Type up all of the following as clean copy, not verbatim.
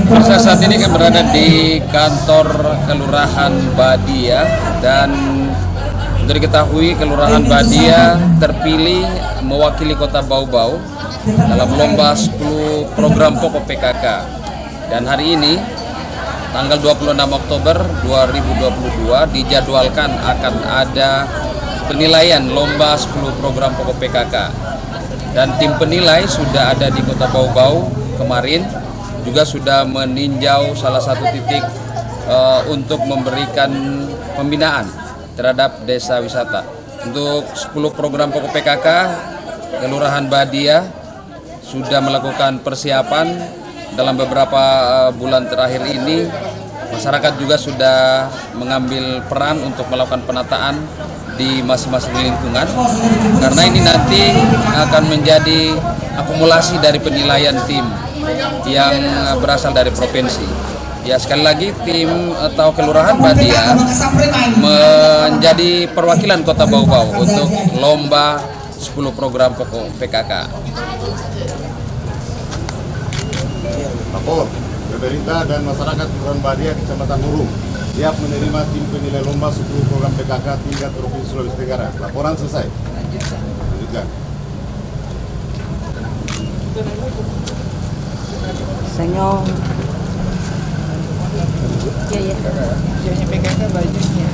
Saya saat ini kan berada di kantor Kelurahan Badia, dan untuk diketahui Kelurahan Badia terpilih mewakili Kota Bau-Bau dalam lomba 10 program pokok PKK. Dan hari ini tanggal 26 Oktober 2022 dijadwalkan akan ada penilaian lomba 10 program pokok PKK. Dan tim penilai sudah ada di Kota Bau-Bau kemarin, juga sudah meninjau salah satu titik untuk memberikan pembinaan terhadap desa wisata. Untuk 10 program pokok PKK, Kelurahan Badia sudah melakukan persiapan dalam beberapa bulan terakhir ini. Masyarakat juga sudah mengambil peran untuk melakukan penataan di masing-masing lingkungan, karena ini nanti akan menjadi akumulasi dari penilaian tim yang berasal dari provinsi. Ya, sekali lagi tim atau Kelurahan Badia menjadi perwakilan Kota Bau-Bau untuk lomba 10 program pokok PKK. Lapor, pemerintah dan masyarakat Kelurahan Badia Kecamatan Hurung siap menerima tim penilai lomba 10 program PKK tingkat Provinsi Sulawesi Tenggara. Laporan selesai. Lanjutkan. Senyum. Ya. Tujuannya PKK bajunya.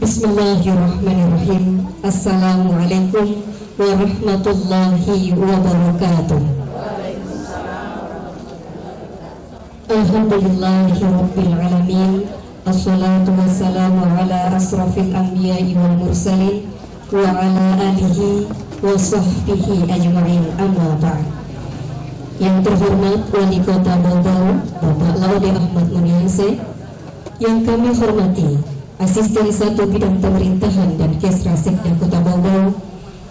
Bismillahirrahmanirrahim. Assalamualaikum warahmatullahi wabarakatuh. Alhamdulillahirabbil alamin. Assalatu wassalamu ala asrafil anbiya'i wal mursalin wa ala alihi wa sahbihi ajma'in. Amma ba'd. yang terhormat Wali Kota Bau-Bau, Bapak Laude Ahmad Munianse, yang kami hormati Asisten 1 Bidang Pemerintahan dan Kesra Sekda Kota Bau-Bau,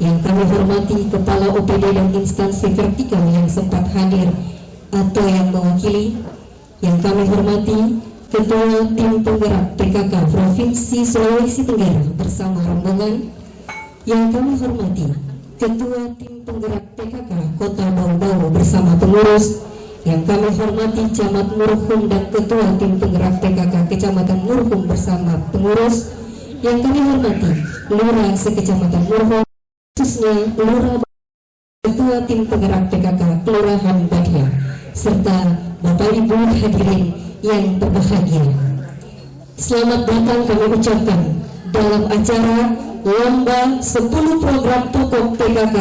yang kami hormati Kepala OPD dan instansi vertikal yang sempat hadir atau yang mewakili, yang kami hormati Ketua Tim Penggerak PKK Provinsi Sulawesi Tenggara bersama rombongan, yang kami hormati Ketua Tim Penggerak PKK Kota Bau-Bau bersama pengurus, yang kami hormati Camat Murhum dan Ketua Tim Penggerak PKK Kecamatan Murhum bersama pengurus, yang kami hormati Lurah Sekecamatan Murhum, khususnya Lurah Ketua Tim Penggerak PKK Kelurahan Badia, serta Bapak Ibu hadirin yang berbahagia. Selamat datang kami ucapkan dalam acara Lomba 10 Program Pokok PKK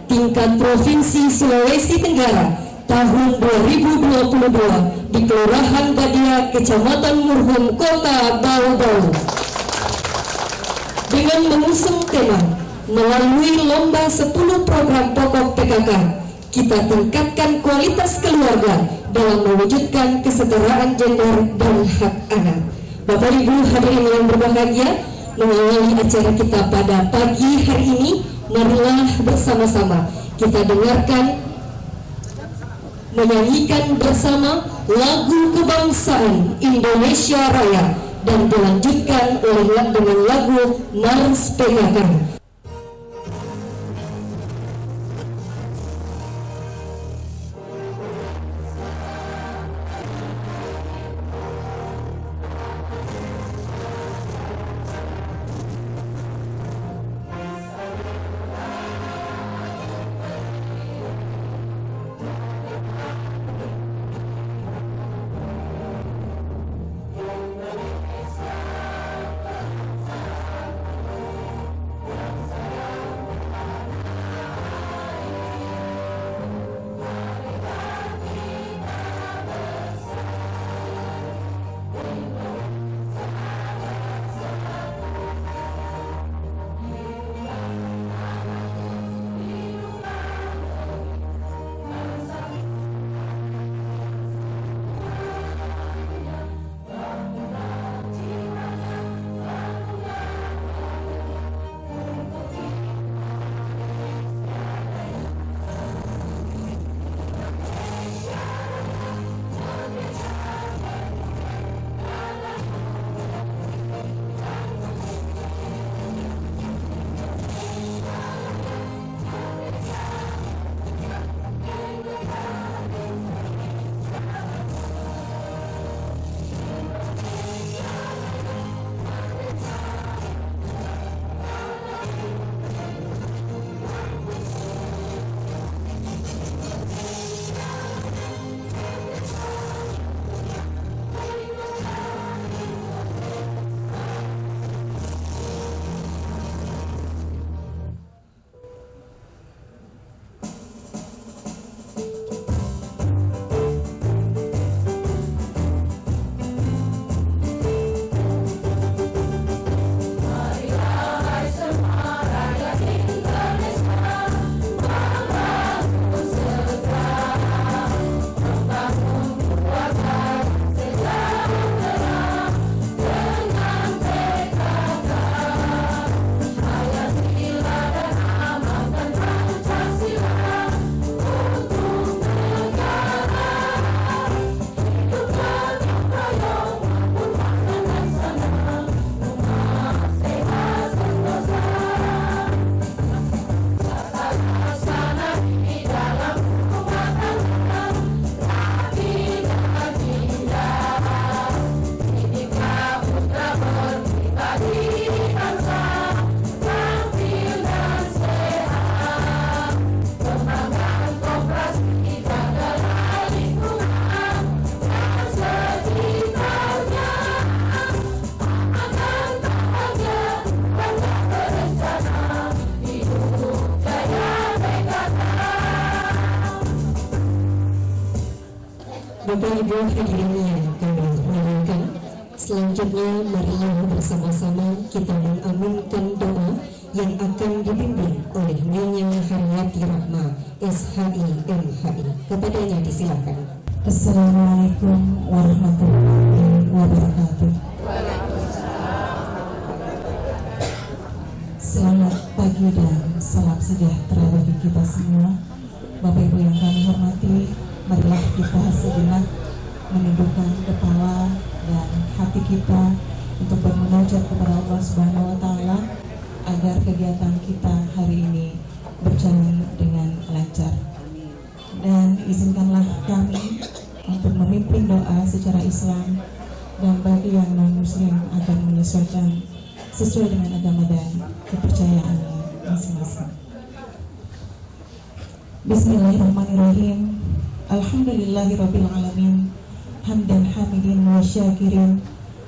tingkat Provinsi Sulawesi Tenggara tahun 2022 di Kelurahan Badia, Kecamatan Murhum, Kota Bau-Bau. Dengan mengusung tema melalui Lomba 10 Program Pokok PKK, kita tingkatkan kualitas keluarga dalam mewujudkan kesetaraan gender dan hak anak. Bapak Ibu hadirin yang berbahagia, mengawali acara kita pada pagi hari ini, marilah bersama-sama kita dengarkan, menyanyikan bersama lagu kebangsaan Indonesia Raya dan dilanjutkan dengan lagu Mars PKK. Bapak Ibu hadirin yang kami muliakan, selanjutnya marilah bersama-sama kita mengaminkan doa yang akan dibimbing oleh Nyonya Haryati Rahma, SHI MHI. Kepadanya disilakan. Assalamualaikum warahmatullahi wabarakatuh. Selamat pagi dan salam sejahtera bagi kita semua. Bapak Ibu yang kami hormati, marilah kita sejenak menundukkan kepala dan hati kita untuk bermunajat kepada Allah Subhanahu wa Ta'ala agar kegiatan kita hari ini berjalan dengan lancar. Dan izinkanlah kami untuk memimpin doa secara Islam, dan bagi yang non-muslim akan menyesuaikan sesuai dengan agama dan kepercayaannya masing-masing. Bismillahirrahmanirrahim. Alhamdulillahirabbil alamin. Hamdan hamidin wa syakirin.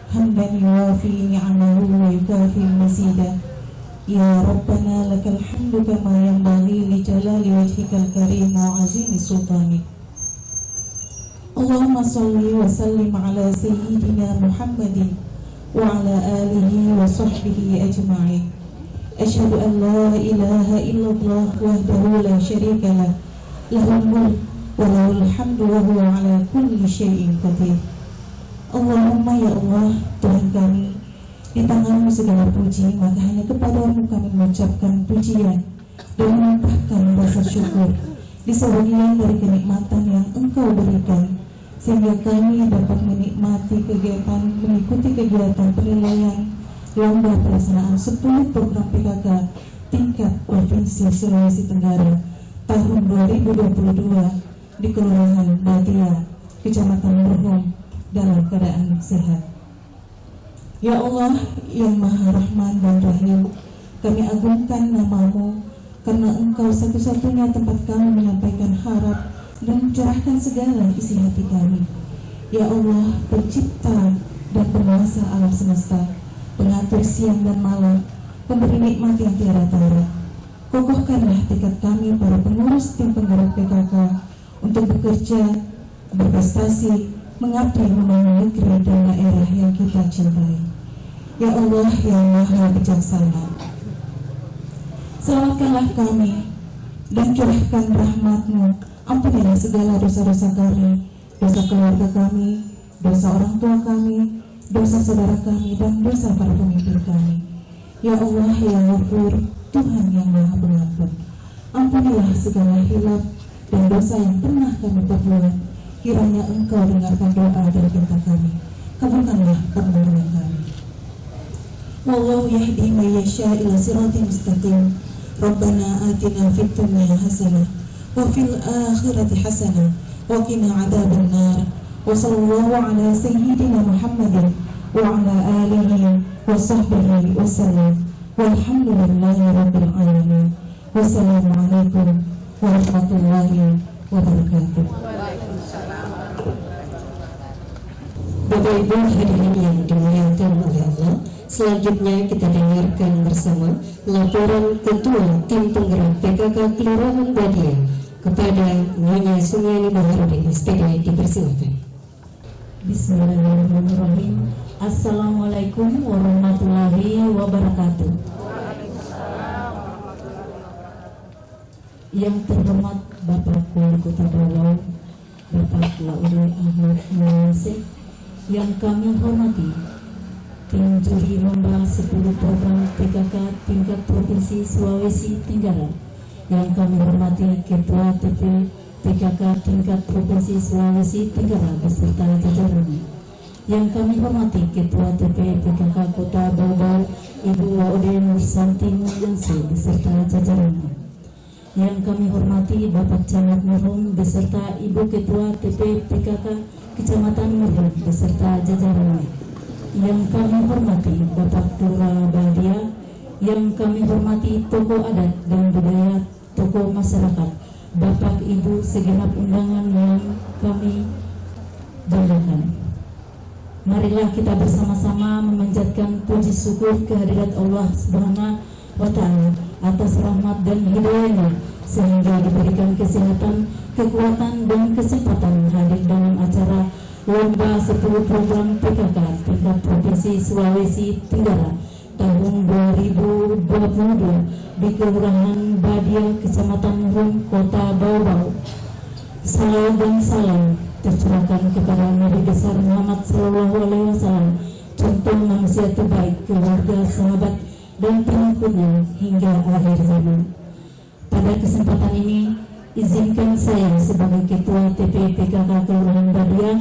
Hamdan yuwafi ni'amahu wa yukafi mazida. Ya Rabbana lakal hamdu kama yanbaghi li jalali wajhikal karim wa azimi sultanik. Allahumma salli wa sallim ala sayyidina Muhammadin wa ala alihi wa sahbihi ajma'in. Asyhadu an la ilaha illallah wahdahu la syarika lah, lahul mulk wa lahul hamdu wa huwa ala kulli syai'in qadir. Allahumma ya Allah, Tuhan kami, di tangan-Mu segala puji, maka hanya kepada-Mu kami mengucapkan pujian dan menampakkan rasa syukur di sebagian dari kenikmatan yang Engkau berikan, sehingga kami dapat mengikuti kegiatan penilaian lomba pelaksanaan 10 program PKK tingkat Provinsi Sulawesi Tenggara tahun 2022 di Kelurahan Badia, Kecamatan Murhum, dalam keadaan sehat. Ya Allah yang Maha Rahman dan Rahim, kami agungkan nama-Mu karena Engkau satu-satunya tempat kami menyampaikan harap dan mencurahkan segala isi hati kami. Ya Allah, pencipta dan penguasa alam semesta, pengatur siang dan malam, pemberi nikmat yang tiada tara, kokohkanlah tekad kami para pengurus tim penggerak PKK untuk bekerja, berprestasi, mengabdi membangun negeri dan daerah yang kita cintai. Ya Allah yang Maha Bijaksana, selamatkanlah kami dan curahkan rahmat-Mu. Ampunilah segala dosa-dosa kami, dosa keluarga kami, dosa orang tua kami, dosa saudara kami, dan dosa para pemimpin kami. Ya Allah yang Ghafur, Tuhan yang Maha Pengampun, ampunilah segala hilaf dan dosa yang pernah kami perbuat. Kiranya Engkau dengarkan doa dan pinta kami, kabulkanlah permohonan kami. Wallahu yahdi may yasha ila siratin mustaqim. Rabbana atina fid dunya hasanah wa fil akhirati hasanah wa qina adzaban nar. Wa sallallahu ala sayyidina Muhammadin wa ala alihi wa sahbihi wa sallam. Walhamdulillahi rabbil alamin. Wassalamualaikum warahmatullahi wabarakatuh. Bapak Ibu hadirin yang dimuliakan oleh Allah, selanjutnya kita dengarkan bersama laporan Ketua Tim Penggerak PKK Kelurahan Badia kepada Nyonya Sumiani Baharudin SPD, dipersilakan. Bismillahirrahmanirrahim. Assalamualaikum warahmatullahi wabarakatuh. Yang terhormat Bapak Wali Kota Bawau, Bapak Lauri Ahmad Muhammad, yang kami hormati tim juri lomba 10 program PKK tingkat Provinsi Sulawesi Tenggara, yang kami hormati Ketua TP PKK tingkat Provinsi Sulawesi Tenggara beserta jajarannya, yang kami hormati Ketua TP PKK Kota Bau Ibu Laode Nursanti Mulyansi beserta jajarannya, yang kami hormati Bapak Camat Murhum beserta Ibu Ketua TP PKK Kecamatan Murhum beserta jajarannya, yang kami hormati Bapak Lurah Badia, yang kami hormati tokoh adat dan budaya, tokoh masyarakat, Bapak Ibu segenap undangan yang kami banggakan. Marilah kita bersama-sama memanjatkan puji syukur kehadirat Allah Subhanahu wa Ta'ala atas rahmat dan hidayahnya, sehingga diberikan kesehatan, kekuatan dan kesempatan hadir dalam acara lomba 10 program PKK tingkat Provinsi Sulawesi Tenggara tahun 2022 di Kelurahan Badia, Kecamatan Rum, Kota Bau-Bau. Salawat dan salam tercurahkan kepada Nabi besar Muhammad SAW, contoh manusia terbaik, keluarga, sahabat, dan pengikutnya hingga akhir zaman. Pada kesempatan ini, izinkan saya sebagai Ketua TPPKK Kelurahan Badia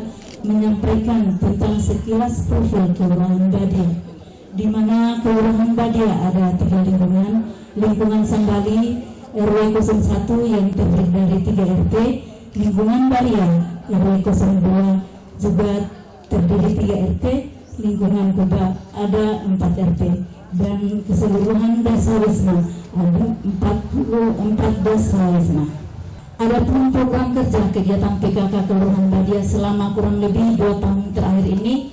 menyampaikan tentang sekilas profil Kelurahan Badia, di mana Kelurahan Badia ada 3 lingkungan: lingkungan Sambali RW 01 yang terdiri dari 3 RT, lingkungan Baria RW 02 juga terdiri 3 RT, lingkungan Kuba ada 4 RT, dan keseluruhan Desa Wisma ada 44 Desa Wisma. Adapun program kerja kegiatan PKK Kelurahan Badia selama kurang lebih 2 tahun terakhir ini,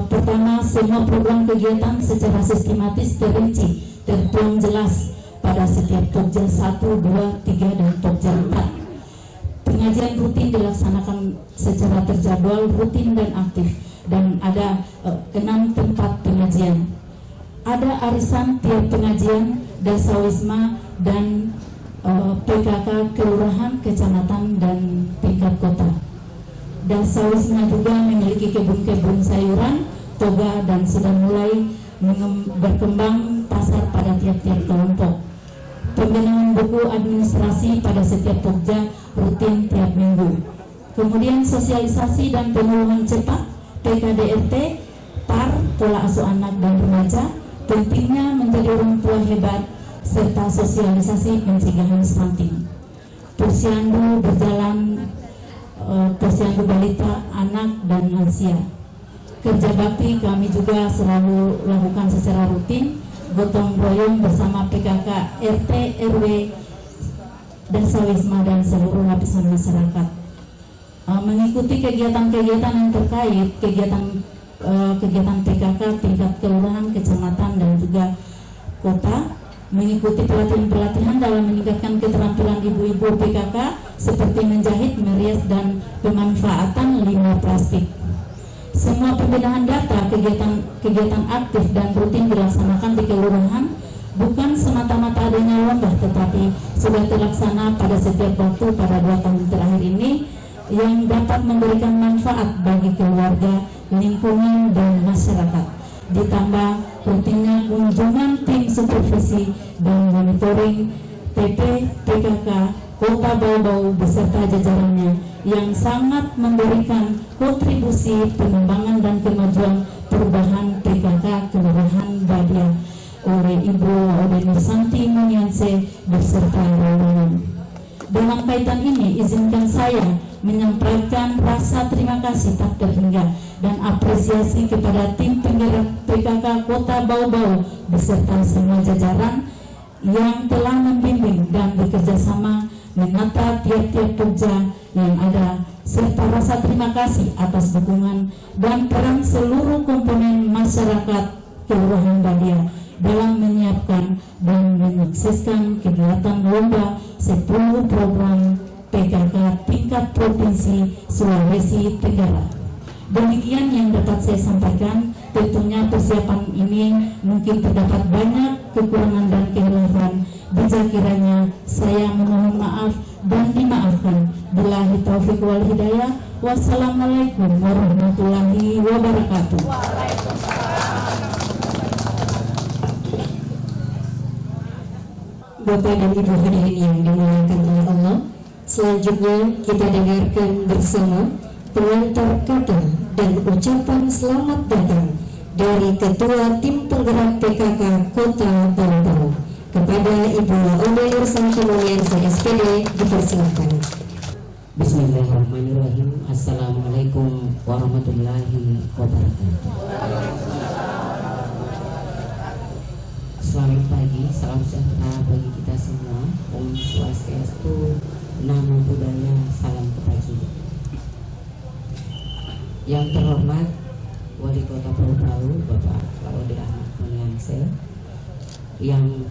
pertama, semua program kegiatan secara sistematis terinci, tertuang jelas pada setiap Pokja 1, 2, 3, dan Pokja 4. Pengajian rutin dilaksanakan secara terjadwal, rutin, dan aktif, dan ada 6 tempat pengajian. Ada arisan tiap pengajian, Desa Wisma, dan PKK Kelurahan, Kecamatan, dan tingkat kota. Desa Wisma juga memiliki kebun-kebun sayuran, toga, dan sudah mulai berkembang pasar pada tiap-tiap kelompok. Pembinaan buku administrasi pada setiap Pokja rutin tiap minggu. Kemudian sosialisasi dan penyuluhan cepat, PKDRT, PAR, pola asuh anak dan remaja, pentingnya menjadi orang tua hebat, serta sosialisasi pencegahan stunting. Posyandu berjalan, posyandu balita, anak, dan lansia. Kerja bakti kami juga selalu lakukan secara rutin, gotong royong bersama PKK, RT, RW, Desa Wisma, dan seluruh lapisan masyarakat. Mengikuti kegiatan-kegiatan yang terkait, kegiatan PKK tingkat kelurahan, kecamatan, dan juga kota, mengikuti pelatihan-pelatihan dalam meningkatkan keterampilan ibu-ibu PKK seperti menjahit, merias, dan pemanfaatan limbah plastik. Semua pembinaan data, kegiatan aktif dan rutin dilaksanakan di kelurahan, bukan semata-mata adanya lomba, tetapi sudah terlaksana pada setiap waktu pada 2 tahun terakhir ini, yang dapat memberikan manfaat bagi keluarga, lingkungan, dan masyarakat. Ditambah rutinnya kunjungan tim supervisi dan monitoring TP PKK Kota Bau-Bau beserta jajarannya yang sangat memberikan kontribusi pengembangan dan kemajuan perubahan PKK Kelurahan Badia oleh Ibu Ode Nursanti Munianse beserta rombongan. Dalam kaitan ini, izinkan saya menyampaikan rasa terima kasih tak terhingga dan apresiasi kepada tim penggerak PKK Kota Bau-Bau beserta semua jajaran yang telah membimbing dan bekerja sama menata tiap-tiap Pokja yang ada, serta rasa terima kasih atas dukungan dan peran seluruh komponen masyarakat Kelurahan Badia dalam menyiapkan dan menyukseskan kegiatan lomba 10 program PKK tingkat Provinsi Sulawesi Tenggara. Demikian yang dapat saya sampaikan. Tentunya persiapan ini mungkin terdapat banyak kekurangan dan kehilafan. Bila kiranya saya memohon maaf dan dimaafkan. Billahi taufiq wal hidayah. Wassalamualaikum warahmatullahi wabarakatuh. Bapak dan Ibu hadirin yang dimuliakan oleh Allah, selanjutnya kita dengarkan bersama pengantar kata dan ucapan selamat datang dari Ketua Tim Penggerak PKK Kota Bau-Bau. Kepada Ibu Ode Nursanti Munianse SPD dipersilakan. Bismillahirrahmanirrahim. Assalamualaikum warahmatullahi wabarakatuh. Selamat pagi, salam sejahtera bagi kita semua. Om Swastiastu, Namo Buddhaya, salam kebajikan. Yang terhormat Wali Kota Bau-Bau, Bapak Laode Ahmad Munianse, yang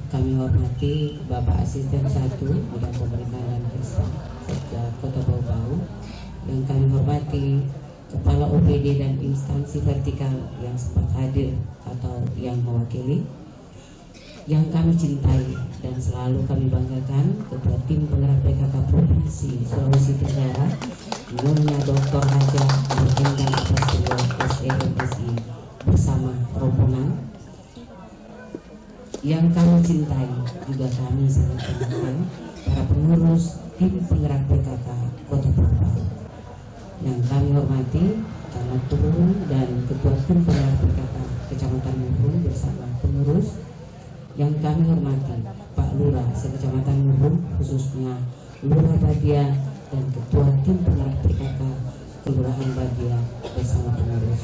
kami hormati Bapak Asisten 1 Bidang Pemerintahan dan Kesra Sekda Kota Bau-Bau, yang kami hormati kepala OPD dan instansi vertikal yang sempat hadir atau yang mewakili, yang kami cintai dan selalu kami banggakan, Ketua Tim Penggerak PKK Provinsi Sulawesi Tenggara, Nyonya Dr. Haja Nurendang Prasetyo SEMSI bersama rombongan yang kami cintai, juga kami sangat banggakan para pengurus Tim Penggerak PKK Kota Bau yang kami hormati, Camat Turun dan Ketua Tim Penggerak PKK Kecamatan Murung bersama pengurus yang kami hormati, Pak Lurah Sekecamatan Murung, khususnya Lurah Badia dan Ketua Tim Penggerak PKK Kelurahan Badia bersama pengurus,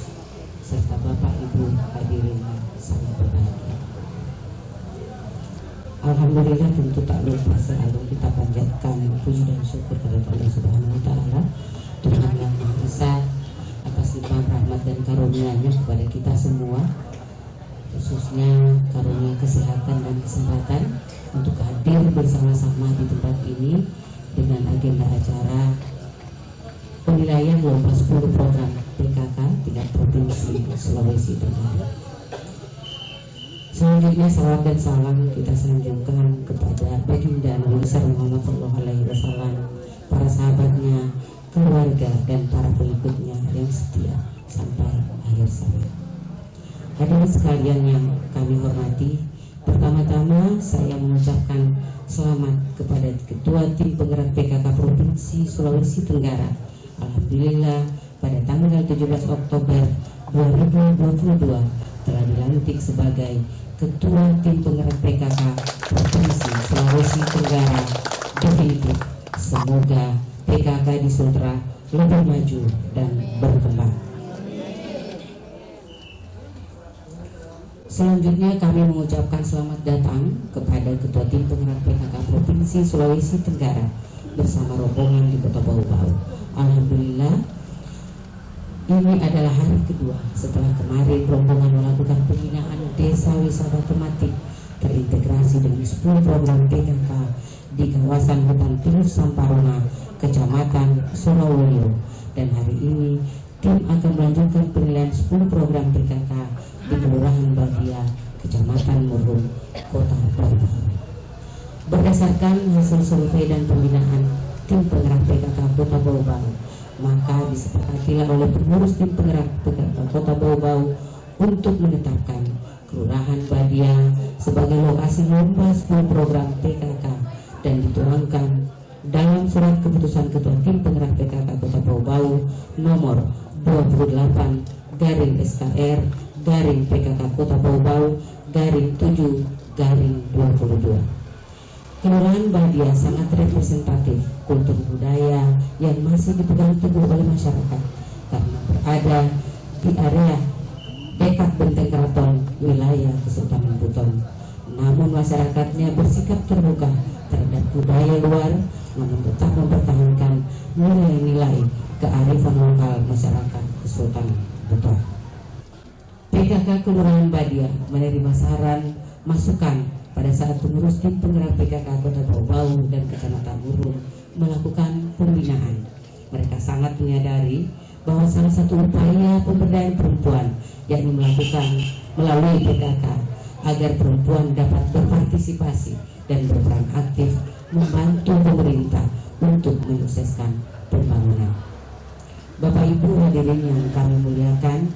serta Bapak Ibu hadirin yang sangat berbahagia. Alhamdulillah, tentu tak lupa selalu kita panjatkan puji dan syukur kepada Allah Subhanahu wa Ta'ala, Tuhan yang Maha Esa, atas limpahan rahmat dan karunia-Nya kepada kita semua, khususnya karunia kesehatan dan kesempatan untuk hadir bersama-sama di tempat ini dengan agenda acara penilaian lomba 10 program PKK tingkat Provinsi Sulawesi Tenggara. Selanjutnya salawat dan salam kita sanjungkan kepada baginda Nabi besar Muhammad SAW, para sahabatnya, keluarga dan para pengikutnya yang setia sampai akhir zaman. Hadirin sekalian yang kami hormati, pertama-tama saya mengucapkan selamat kepada Ketua Tim Penggerak PKK Provinsi Sulawesi Tenggara. Alhamdulillah, pada tanggal 17 Oktober 2022 telah dilantik sebagai Ketua Tim Penggerak PKK Provinsi Sulawesi Tenggara definitif. Semoga PKK di Sultra lebih maju dan berkembang. Selanjutnya kami mengucapkan selamat datang kepada Ketua Tim Penggerak PKK Provinsi Sulawesi Tenggara bersama rombongan di Kota Bau. Alhamdulillah, ini adalah hari kedua setelah kemarin rombongan melakukan pembinaan desa wisata tematik terintegrasi dengan 10 program PKK di kawasan hutan pinus Samparona, Kecamatan Surabaya, dan hari ini tim akan melanjutkan penilaian 10 program PKK di Kelurahan Badia, Kecamatan Murung, Kota Bau. Berdasarkan hasil survei dan pembinaan Tim Penggerak PKK Kota Bau, maka disepakatilah oleh pengurus Tim Penggerak PKK Kota Bau untuk menetapkan Kelurahan Badia sebagai lokasi lomba 10 program PKK dan dituangkan dalam surat keputusan Ketua Tim Penggerak PKK Kota Bau nomor 28/SKR/PKK Kota Bau 7/22. Kelurahan Badia sangat representatif kultur budaya yang masih dipegang teguh oleh masyarakat karena berada di area dekat Benteng Keraton wilayah Kesultanan Buton. Namun masyarakatnya bersikap terbuka terhadap budaya luar, namun tetap mempertahankan nilai-nilai kearifan lokal masyarakat Kesultanan Buton. PKK Kelurahan Badia menerima saran masukan pada saat pengurus Tim Penggerak PKK Kota Bau dan Kecamatan Murung melakukan pembinaan. Mereka sangat menyadari bahwa salah satu upaya pemberdayaan perempuan yakni melakukan melalui PKK agar perempuan dapat berpartisipasi dan berperan aktif membantu pemerintah untuk menyukseskan pembangunan. Bapak Ibu hadirin yang kami muliakan,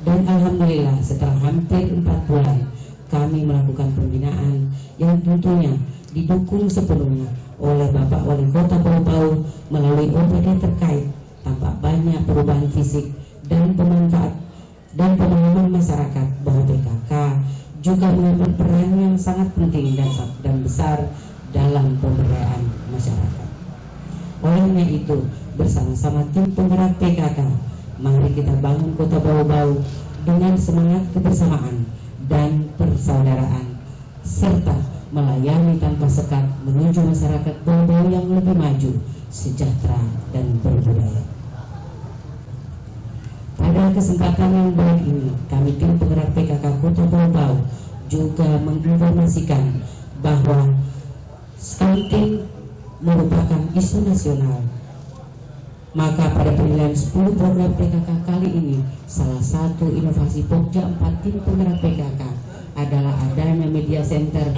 dan alhamdulillah setelah hampir 4 bulan kami melakukan pembinaan yang tentunya didukung sepenuhnya oleh Bapak Wali Kota Bau melalui OPD terkait, tampak banyak perubahan fisik dan pemanfaat dan pemahaman masyarakat bahwa PKK juga mengambil peran yang sangat penting dan besar dalam pemberdayaan masyarakat. Olehnya itu, bersama-sama Tim Penggerak PKK, mari kita bangun Kota Bau dengan semangat kebersamaan dan persaudaraan, serta melayani tanpa sekat menuju masyarakat Bau yang lebih maju, sejahtera dan berbudaya. Pada kesempatan yang baik ini, kami Tim Penggerak PKK Kota Bau juga menginformasikan bahwa stunting merupakan isu nasional Maka pada penilaian 10 program PKK kali ini, salah satu inovasi Pokja 4 tim penggerak PKK adalah adanya media center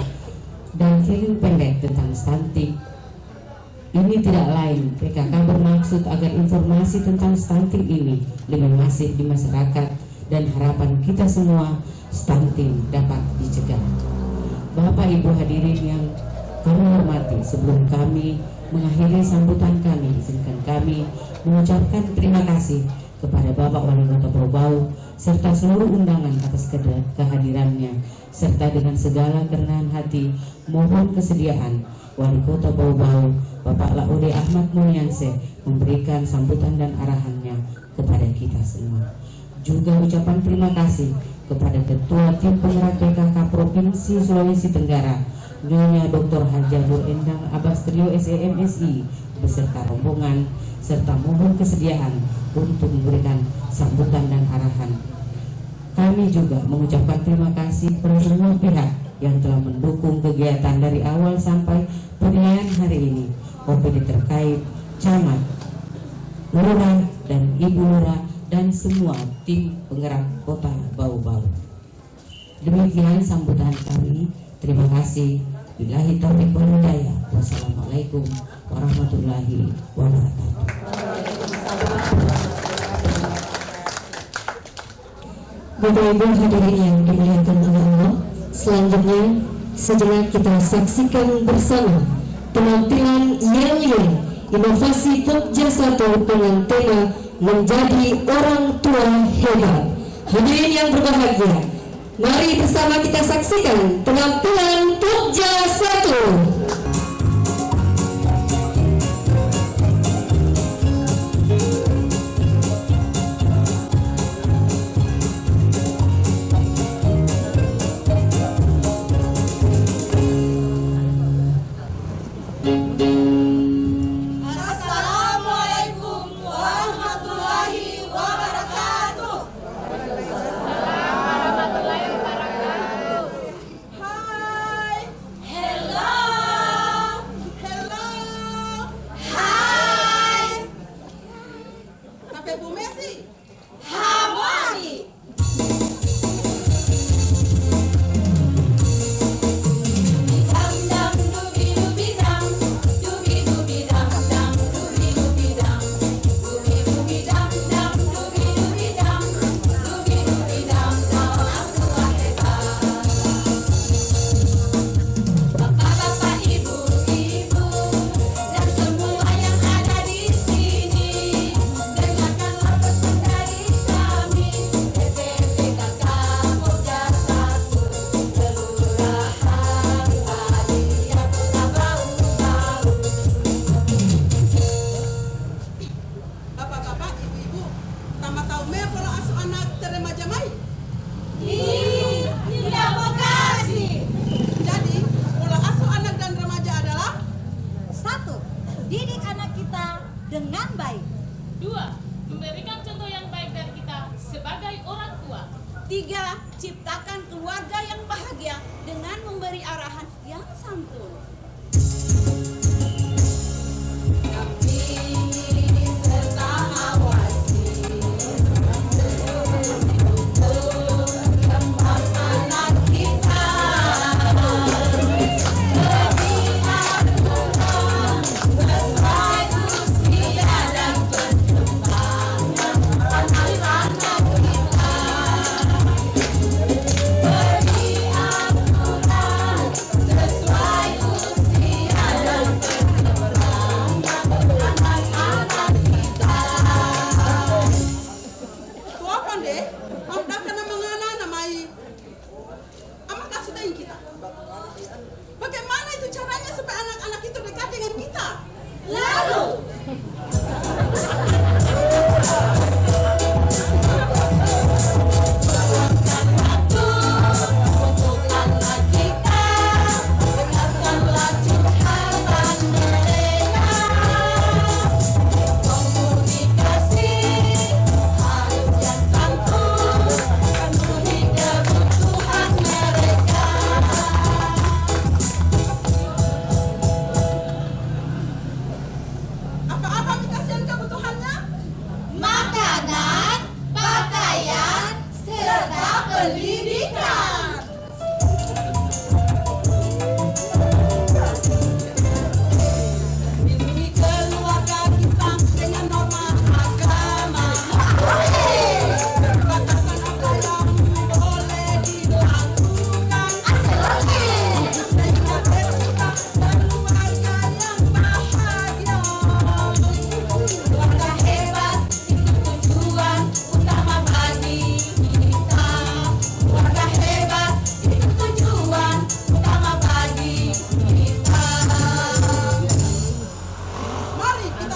dan film pendek tentang stunting. Ini tidak lain, PKK bermaksud agar informasi tentang stunting ini lebih masif di masyarakat dan harapan kita semua stunting dapat dicegah. Bapak Ibu hadirin yang kami hormati, sebelum kami mengakhiri sambutan kami, izinkan kami mengucapkan terima kasih kepada Bapak Wali Kota Bau-Bau serta seluruh undangan atas kehadirannya, serta dengan segala kerendahan hati mohon kesediaan Wali Kota Bau-Bau Bapak Laude Ahmad Mulyanseh memberikan sambutan dan arahannya kepada kita semua. Juga ucapan terima kasih kepada Ketua Tim Penggerak PKK Provinsi Sulawesi Tenggara Nyonya Dr. Hajabur Endang Abastrio SEMSI beserta rombongan, serta mohon kesediaan untuk memberikan sambutan dan arahan. Kami juga mengucapkan terima kasih kepada semua pihak yang telah mendukung kegiatan dari awal sampai penilaian hari ini, OPD terkait, camat, lurah dan ibu lurah dan semua tim penggerak kota Bau-Bau. Demikian sambutan kami. Terima kasih. Billahi taufiq wal hidayah. Wassalamualaikum warahmatullahi wabarakatuh. Bapak Ibu hadirin yang dimuliakan oleh Allah, selanjutnya sejenak kita saksikan bersama penampilan Yel-Yel inovasi Pokja 1 dengan tema menjadi orang tua hebat. Hadirin yang berbahagia, mari bersama kita saksikan penampilan Pokja 1. Assalamualaikum warahmatullahi wabarakatuh. Hai. Hello. Hello. Hai. Kakek Bu Messi. Hamani. Bapak-bapak, ibu-ibu, tama tahu me pola asuh anak teremaja mai? Tidak makasih. Jadi, pola asuh anak dan remaja adalah 1. Didik anak kita dengan baik. 2. Memberikan contoh yang baik dari kita sebagai orang tua. 3. Ciptakan keluarga yang bahagia dengan memberi arahan yang santun. Serta awasi kembang anak kita lebih akurat sesuai usia dan perkembangan anak-anak kita. Lebih akurat sesuai usia dan perkembangan anak-anak kita. Tua pandai, amda kana mangana namai. Amak kasudain kita. Bagaimana itu caranya supaya anak-anak itu dekat dengan kita? Lalu waktu untuk anak kita, dengarkanlah curhatan mereka. Komunikasi harus yang santun, penuhi kebutuhan mereka. Apa-apa kasihan kebutuhannya?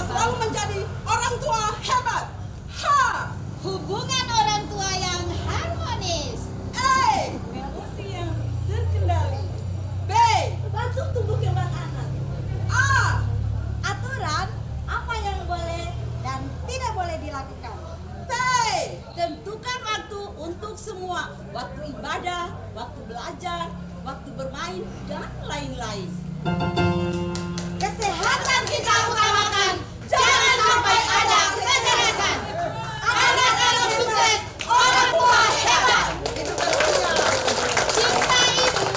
selalu menjadi orang tua hebat. Ha! Hubungan orang tua yang harmonis. A. Emosi yang terkendali. B. Bantu tumbuh kembang anak. A. Aturan apa yang boleh dan tidak boleh dilakukan. T. Tentukan waktu untuk semua. Waktu ibadah, waktu belajar, waktu bermain, dan lain-lain. Kesehatan kita utamakan. Jangan sampai ada kekerasan. Anak-anak sukses, orang tua hebat. Cinta ibu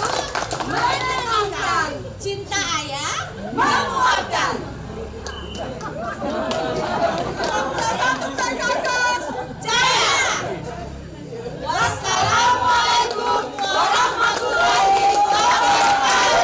menenangkan. Cinta ayah menguatkan. Jaya. Wassalamualaikum warahmatullahi wabarakatuh.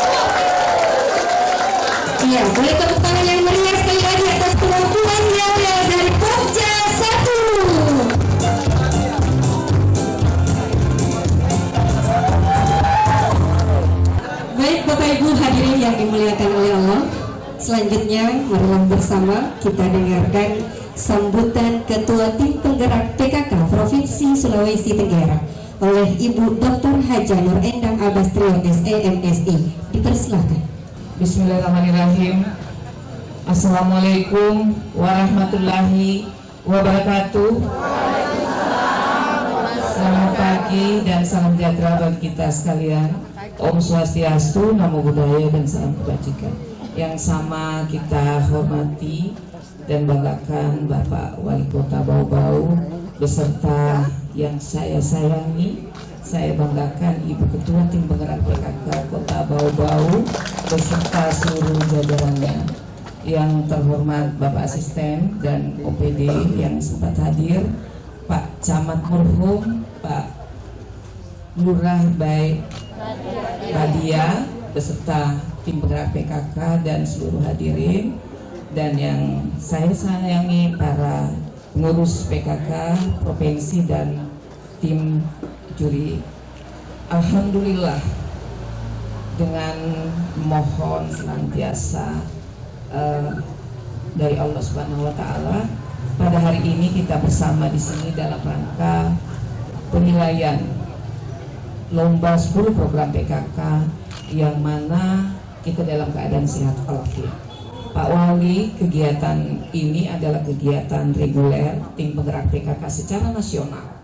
Iya, boleh tepuk tangan yang meriah sekali lagi atas penampilannya dari Pokja 1. Baik Bapak Ibu hadirin yang dimuliakan oleh Allah, selanjutnya marilah bersama kita dengarkan sambutan Ketua Tim Penggerak PKK Provinsi Sulawesi Tenggara oleh Ibu Dr. Haja Nur Endang Abastrio SEMSI. Dipersilakan. Bismillahirrahmanirrahim. Assalamualaikum warahmatullahi wabarakatuh. Selamat pagi dan salam sejahtera bagi kita sekalian. Om Swastiastu, Namo Buddhaya dan salam kebajikan. Yang sama kita hormati dan banggakan Bapak Wali Kota Bau-Bau beserta yang saya sayangi. Saya banggakan Ibu Ketua Tim Penggerak PKK Kota Bau-Bau beserta seluruh jajarannya. Yang terhormat Bapak Asisten dan OPD yang sempat hadir, Pak Camat Murhum, Pak Lurah Baik Badia beserta Tim Penggerak PKK dan seluruh hadirin, dan yang saya sayangi para pengurus PKK Provinsi dan tim juri. Alhamdulillah, dengan mohon senantiasa dari Allah Subhanahu wa taala, pada hari ini kita bersama di sini dalam rangka penilaian lomba 10 program PKK yang mana kita dalam keadaan sehat walafiat. Pak Wali, kegiatan ini adalah kegiatan reguler Tim Penggerak PKK secara nasional.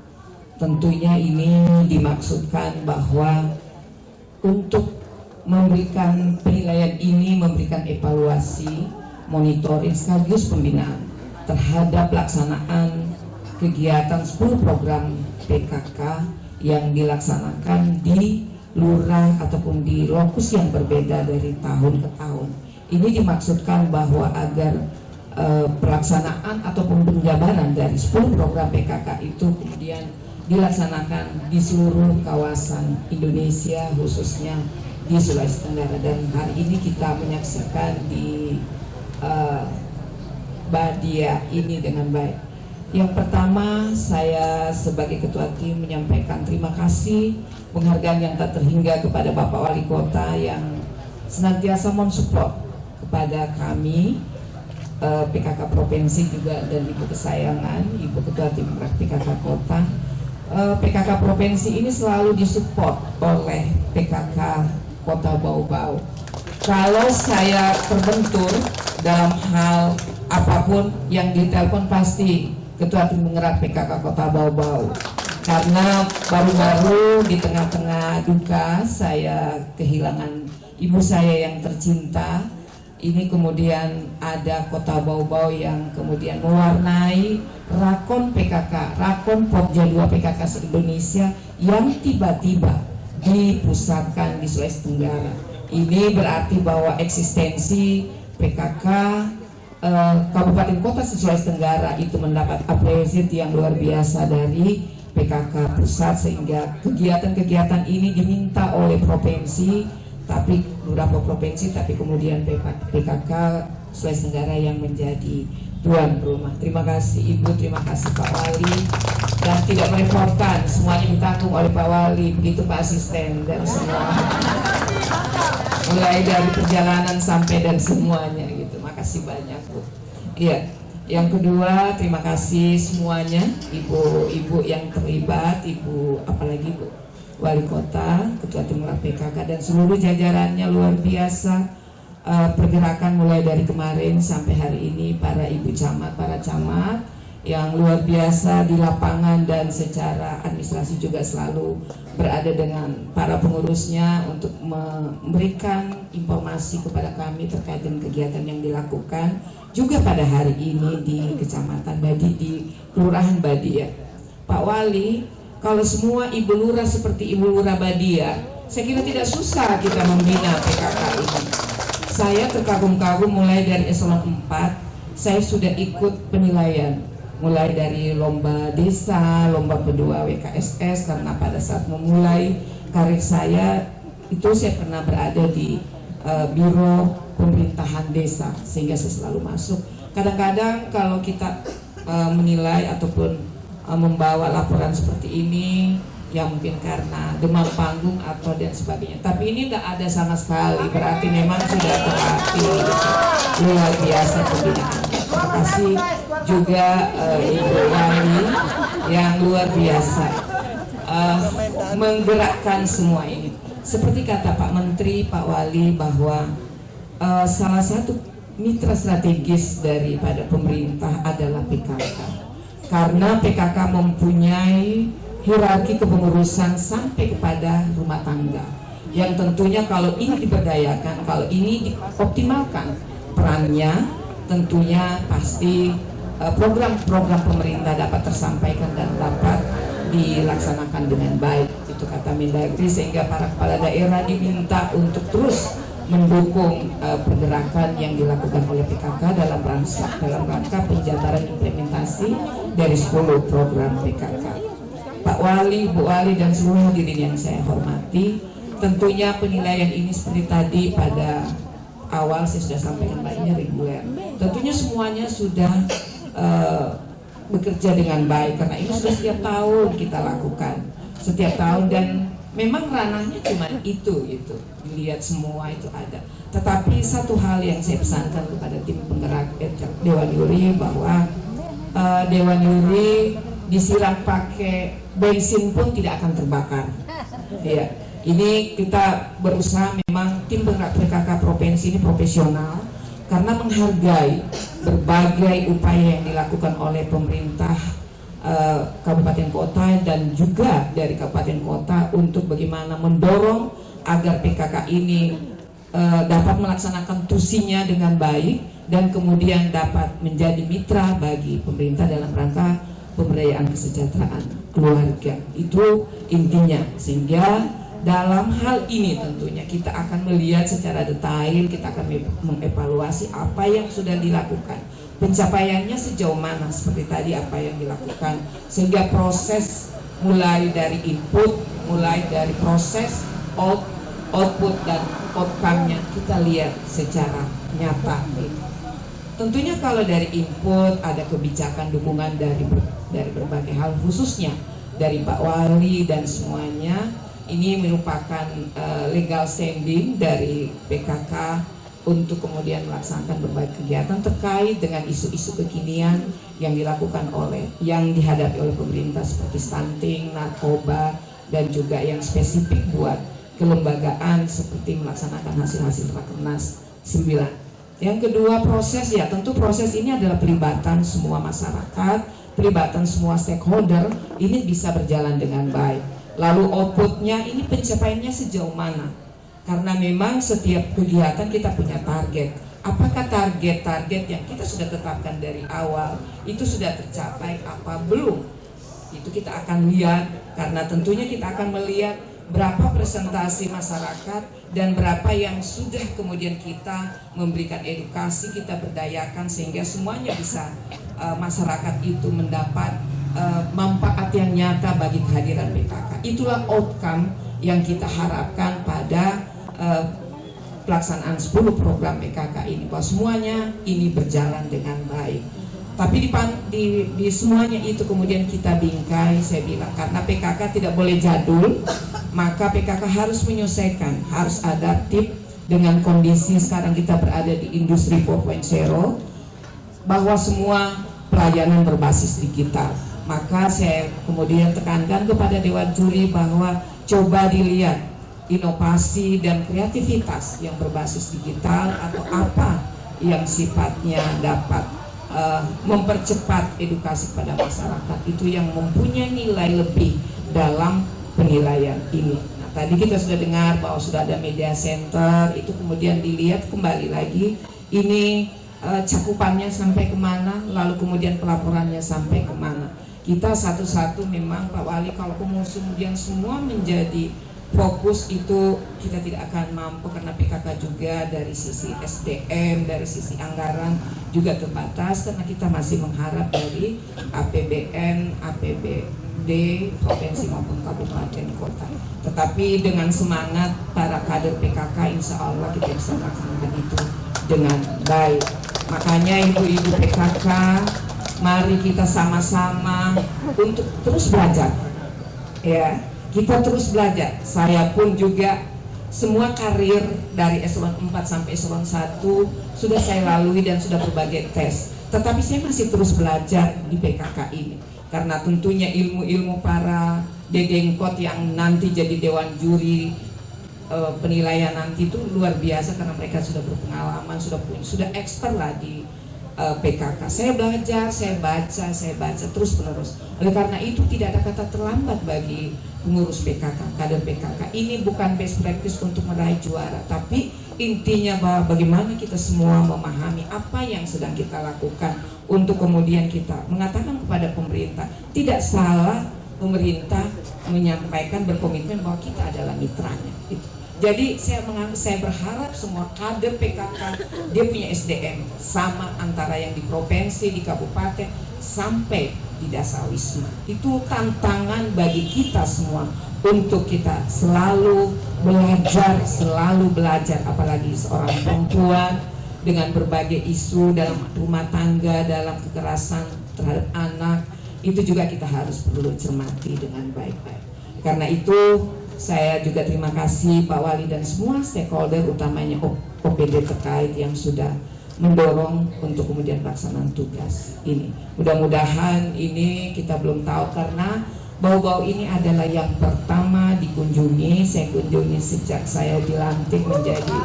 Tentunya ini dimaksudkan bahwa untuk memberikan penilaian ini, memberikan evaluasi, monitoring sekaligus pembinaan terhadap pelaksanaan kegiatan 10 program PKK yang dilaksanakan di lurah ataupun di lokus yang berbeda dari tahun ke tahun. Ini dimaksudkan bahwa agar pelaksanaan ataupun penjabaran dari 10 program PKK itu kemudian dilaksanakan di seluruh kawasan Indonesia, khususnya di Sulawesi Tenggara. Dan hari ini kita menyaksikan di Badia ini dengan baik. Yang pertama, saya sebagai Ketua Tim menyampaikan terima kasih, penghargaan yang tak terhingga kepada Bapak Wali Kota yang senantiasa mensupport kepada kami PKK Provinsi juga, dan Ibu kesayangan Ibu Ketua Tim PKK Kota. PKK Provinsi ini selalu disupport oleh PKK Kota Bau-Bau. Kalau saya terbentur dalam hal apapun yang ditelepon, pasti Ketua Tim Penggerak PKK Kota Bau-Bau. Karena baru-baru di tengah-tengah duka saya kehilangan ibu saya yang tercinta. Ini kemudian ada Kota Bau-Bau yang kemudian mewarnai Rakon PKK, Rakon Pokja 2 PKK se-Indonesia yang tiba-tiba dipusatkan di Sulawesi Tenggara. Ini berarti bahwa eksistensi PKK Kabupaten Kota Sulawesi Tenggara itu mendapat apresiasi yang luar biasa dari PKK pusat, sehingga kegiatan-kegiatan ini diminta oleh provinsi, tapi beberapa provinsi, tapi kemudian PKK Sulawesi Tenggara yang menjadi tuan rumah. Terima kasih Ibu, terima kasih Pak Wali, dan tidak merepotkan, semuanya ditanggung oleh Pak Wali, begitu Pak Asisten dan semua, mulai dari perjalanan sampai dan semuanya gitu. Makasih banyak Bu. Iya. Yang kedua, terima kasih semuanya, ibu-ibu yang terlibat, apalagi Bu Wali Kota, Ketua Tim PKK dan seluruh jajarannya luar biasa. Pergerakan mulai dari kemarin sampai hari ini, para ibu camat, para camat yang luar biasa di lapangan dan secara administrasi juga selalu berada dengan para pengurusnya untuk memberikan informasi kepada kami terkait dengan kegiatan yang dilakukan juga pada hari ini di Kecamatan Badi, di Kelurahan Badia. Pak Wali, kalau semua ibu lurah seperti ibu lurah Badia, saya kira tidak susah kita membina PKK ini. Saya terkagum-kagum mulai dari eselon 4, saya sudah ikut penilaian mulai dari lomba desa, lomba kedua WKSS, karena pada saat memulai karir saya itu saya pernah berada di biro pemerintahan desa sehingga saya selalu masuk. Kadang-kadang kalau kita menilai ataupun membawa laporan seperti ini, ya mungkin karena demam panggung atau dan sebagainya, tapi ini tidak ada sama sekali, berarti memang sudah terlatih luar biasa pembinaannya. Terima kasih juga Ibu Wali yang luar biasa menggerakkan semua ini. Seperti kata Pak Menteri, Pak Wali, bahwa salah satu mitra strategis daripada pemerintah adalah PKK, karena PKK mempunyai hierarki kepengurusan sampai kepada rumah tangga, yang tentunya kalau ini diberdayakan, kalau ini dioptimalkan perannya, tentunya pasti program-program pemerintah dapat tersampaikan dan dapat dilaksanakan dengan baik. Itu kata Mendagri, sehingga para kepala daerah diminta untuk terus mendukung pergerakan yang dilakukan oleh PKK dalam rangka penjabaran implementasi dari 10 program PKK. Pak Wali, Bu Wali, dan seluruh hadirin yang saya hormati, tentunya penilaian ini seperti tadi pada awal saya sudah sampaikan baiknya reguler. Tentunya semuanya sudah bekerja dengan baik, karena ini sudah setiap tahun kita lakukan, setiap tahun, dan memang ranahnya cuma itu, dilihat semua itu ada. Tetapi satu hal yang saya pesankan kepada tim penggerak Dewan Juri, bahwa Dewan Juri disiram pakai bensin pun tidak akan terbakar. Ya, ini kita berusaha, memang tim penggerak PKK provinsi ini profesional karena menghargai berbagai upaya yang dilakukan oleh pemerintah kabupaten kota dan juga dari kabupaten kota untuk bagaimana mendorong agar PKK ini dapat melaksanakan tusinya dengan baik dan kemudian dapat menjadi mitra bagi pemerintah dalam rangka pemberdayaan kesejahteraan keluarga. Itu intinya, sehingga dalam hal ini tentunya kita akan melihat secara detail, kita akan mengevaluasi apa yang sudah dilakukan, pencapaiannya sejauh mana, seperti tadi apa yang dilakukan, sehingga proses mulai dari input, mulai dari proses output dan outcome-nya kita lihat secara nyata. Tentunya kalau dari input ada kebijakan dukungan dari berbagai hal, khususnya dari Pak Wali dan semuanya. Ini merupakan legal standing dari PKK untuk kemudian melaksanakan berbagai kegiatan terkait dengan isu-isu kekinian yang dihadapi oleh pemerintah seperti stunting, narkoba, dan juga yang spesifik buat kelembagaan seperti melaksanakan hasil-hasil Rakernas 9. Yang kedua, proses, ya tentu proses ini adalah pelibatan semua masyarakat, pelibatan semua stakeholder, ini bisa berjalan dengan baik. Lalu outputnya ini pencapaiannya sejauh mana? Karena memang setiap kegiatan kita punya target. Apakah target-target yang kita sudah tetapkan dari awal itu sudah tercapai apa belum? Itu kita akan lihat, karena tentunya kita akan melihat berapa presentasi masyarakat dan berapa yang sudah kemudian kita memberikan edukasi, kita berdayakan sehingga semuanya bisa masyarakat itu mendapat manfaat yang nyata bagi kehadiran PKK. Itulah outcome yang kita harapkan pada pelaksanaan 10 program PKK ini, bahwa semuanya ini berjalan dengan baik. Tapi di semuanya itu kemudian kita bingkai, saya bilang, karena PKK tidak boleh jadul, maka PKK harus menyesuaikan, harus adaptif dengan kondisi sekarang kita berada di industri 4.0. bahwa semua pelayanan berbasis digital. Maka saya kemudian tekankan kepada Dewan Juri bahwa coba dilihat inovasi dan kreativitas yang berbasis digital atau apa yang sifatnya dapat mempercepat edukasi pada masyarakat, itu yang mempunyai nilai lebih dalam penilaian ini. Nah, tadi kita sudah dengar bahwa sudah ada media center, itu kemudian dilihat kembali lagi ini cakupannya sampai kemana, lalu kemudian pelaporannya sampai kemana. Kita satu-satu memang Pak Wali, kalau kemudian semua menjadi fokus itu kita tidak akan mampu, karena PKK juga dari sisi SDM, dari sisi anggaran juga terbatas, karena kita masih mengharap dari APBN, APBD provinsi maupun kabupaten kota. Tetapi dengan semangat para kader PKK, insya Allah kita bisa melaksanakan itu dengan baik. Makanya ibu-ibu PKK, mari kita sama-sama untuk terus belajar, ya. Kita terus belajar. Saya pun juga semua karir dari eselon 4 sampai eselon 1 sudah saya lalui dan sudah berbagai tes. Tetapi saya masih terus belajar di PKK ini. Karena tentunya ilmu-ilmu para dedengkot yang nanti jadi Dewan Juri penilaian nanti itu luar biasa, karena mereka sudah berpengalaman, sudah expert lah di PKK. Saya belajar, saya baca terus menerus. Oleh karena itu tidak ada kata terlambat bagi pengurus PKK, kader PKK. Ini bukan best practice untuk meraih juara, tapi intinya bahwa bagaimana kita semua memahami apa yang sedang kita lakukan untuk kemudian kita mengatakan kepada pemerintah, tidak salah pemerintah menyampaikan, berkomitmen bahwa kita adalah mitranya. Jadi saya berharap semua kader PKK dia punya SDM sama antara yang di provinsi, di kabupaten sampai di Dasawisma. Itu tantangan bagi kita semua untuk kita selalu belajar, apalagi seorang perempuan dengan berbagai isu dalam rumah tangga, dalam kekerasan terhadap anak, itu juga kita harus perlu cermati dengan baik-baik. Karena itu saya juga terima kasih Pak Wali dan semua stakeholder, utamanya OPD terkait yang sudah mendorong untuk kemudian pelaksanaan tugas ini. Mudah-mudahan ini kita belum tahu, karena bau-bau ini adalah yang pertama dikunjungi. Saya kunjungi sejak saya dilantik menjadi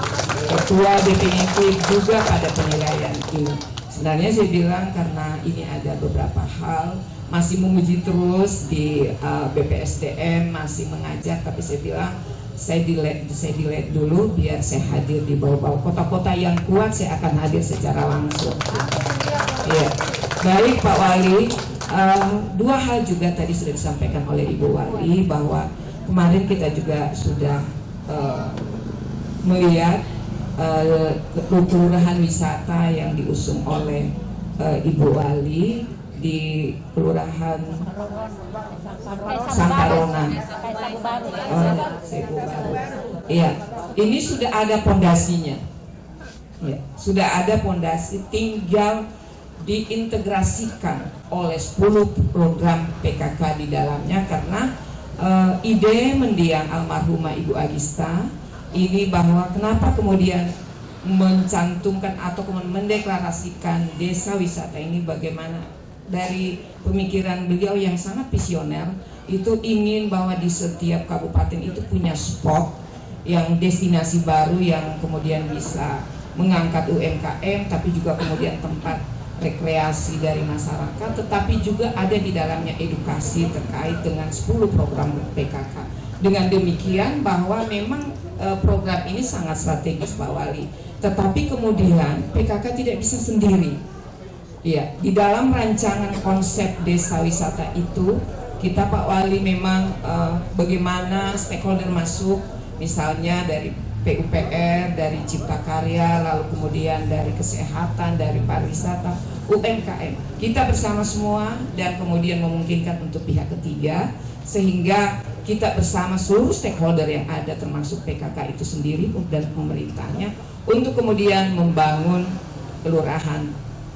ketua definitif juga pada penilaian ini. Sebenarnya saya bilang karena ini ada beberapa hal masih menguji terus di BPSDM, masih mengajar, tapi saya bilang saya delete dulu biar saya hadir di bawah-bawah kota-kota yang kuat, saya akan hadir secara langsung. Ya. Baik Pak Wali, dua hal juga tadi sudah disampaikan oleh Ibu Wali, bahwa kemarin kita juga sudah melihat kelurahan wisata yang diusung oleh Ibu Wali di Kelurahan Santarona, Iya, ini sudah ada pondasinya, ya, sudah ada pondasi, tinggal diintegrasikan oleh 10 program PKK di dalamnya. Karena ide mendiang almarhumah Ibu Agista ini, bahwa kenapa kemudian mencantumkan atau mendeklarasikan desa wisata ini, bagaimana dari pemikiran beliau yang sangat visioner, itu ingin bahwa di setiap kabupaten itu punya spot yang destinasi baru yang kemudian bisa mengangkat UMKM, tapi juga kemudian tempat rekreasi dari masyarakat, tetapi juga ada di dalamnya edukasi terkait dengan 10 program PKK. Dengan demikian bahwa memang program ini sangat strategis Pak Wali, tetapi kemudian PKK tidak bisa sendiri. Ya, di dalam rancangan konsep desa wisata itu kita Pak Wali memang bagaimana stakeholder masuk, misalnya dari PUPR, dari Cipta Karya, lalu kemudian dari kesehatan, dari pariwisata, UMKM. Kita bersama semua dan kemudian memungkinkan untuk pihak ketiga, sehingga kita bersama seluruh stakeholder yang ada termasuk PKK itu sendiri dan pemerintahnya untuk kemudian membangun kelurahan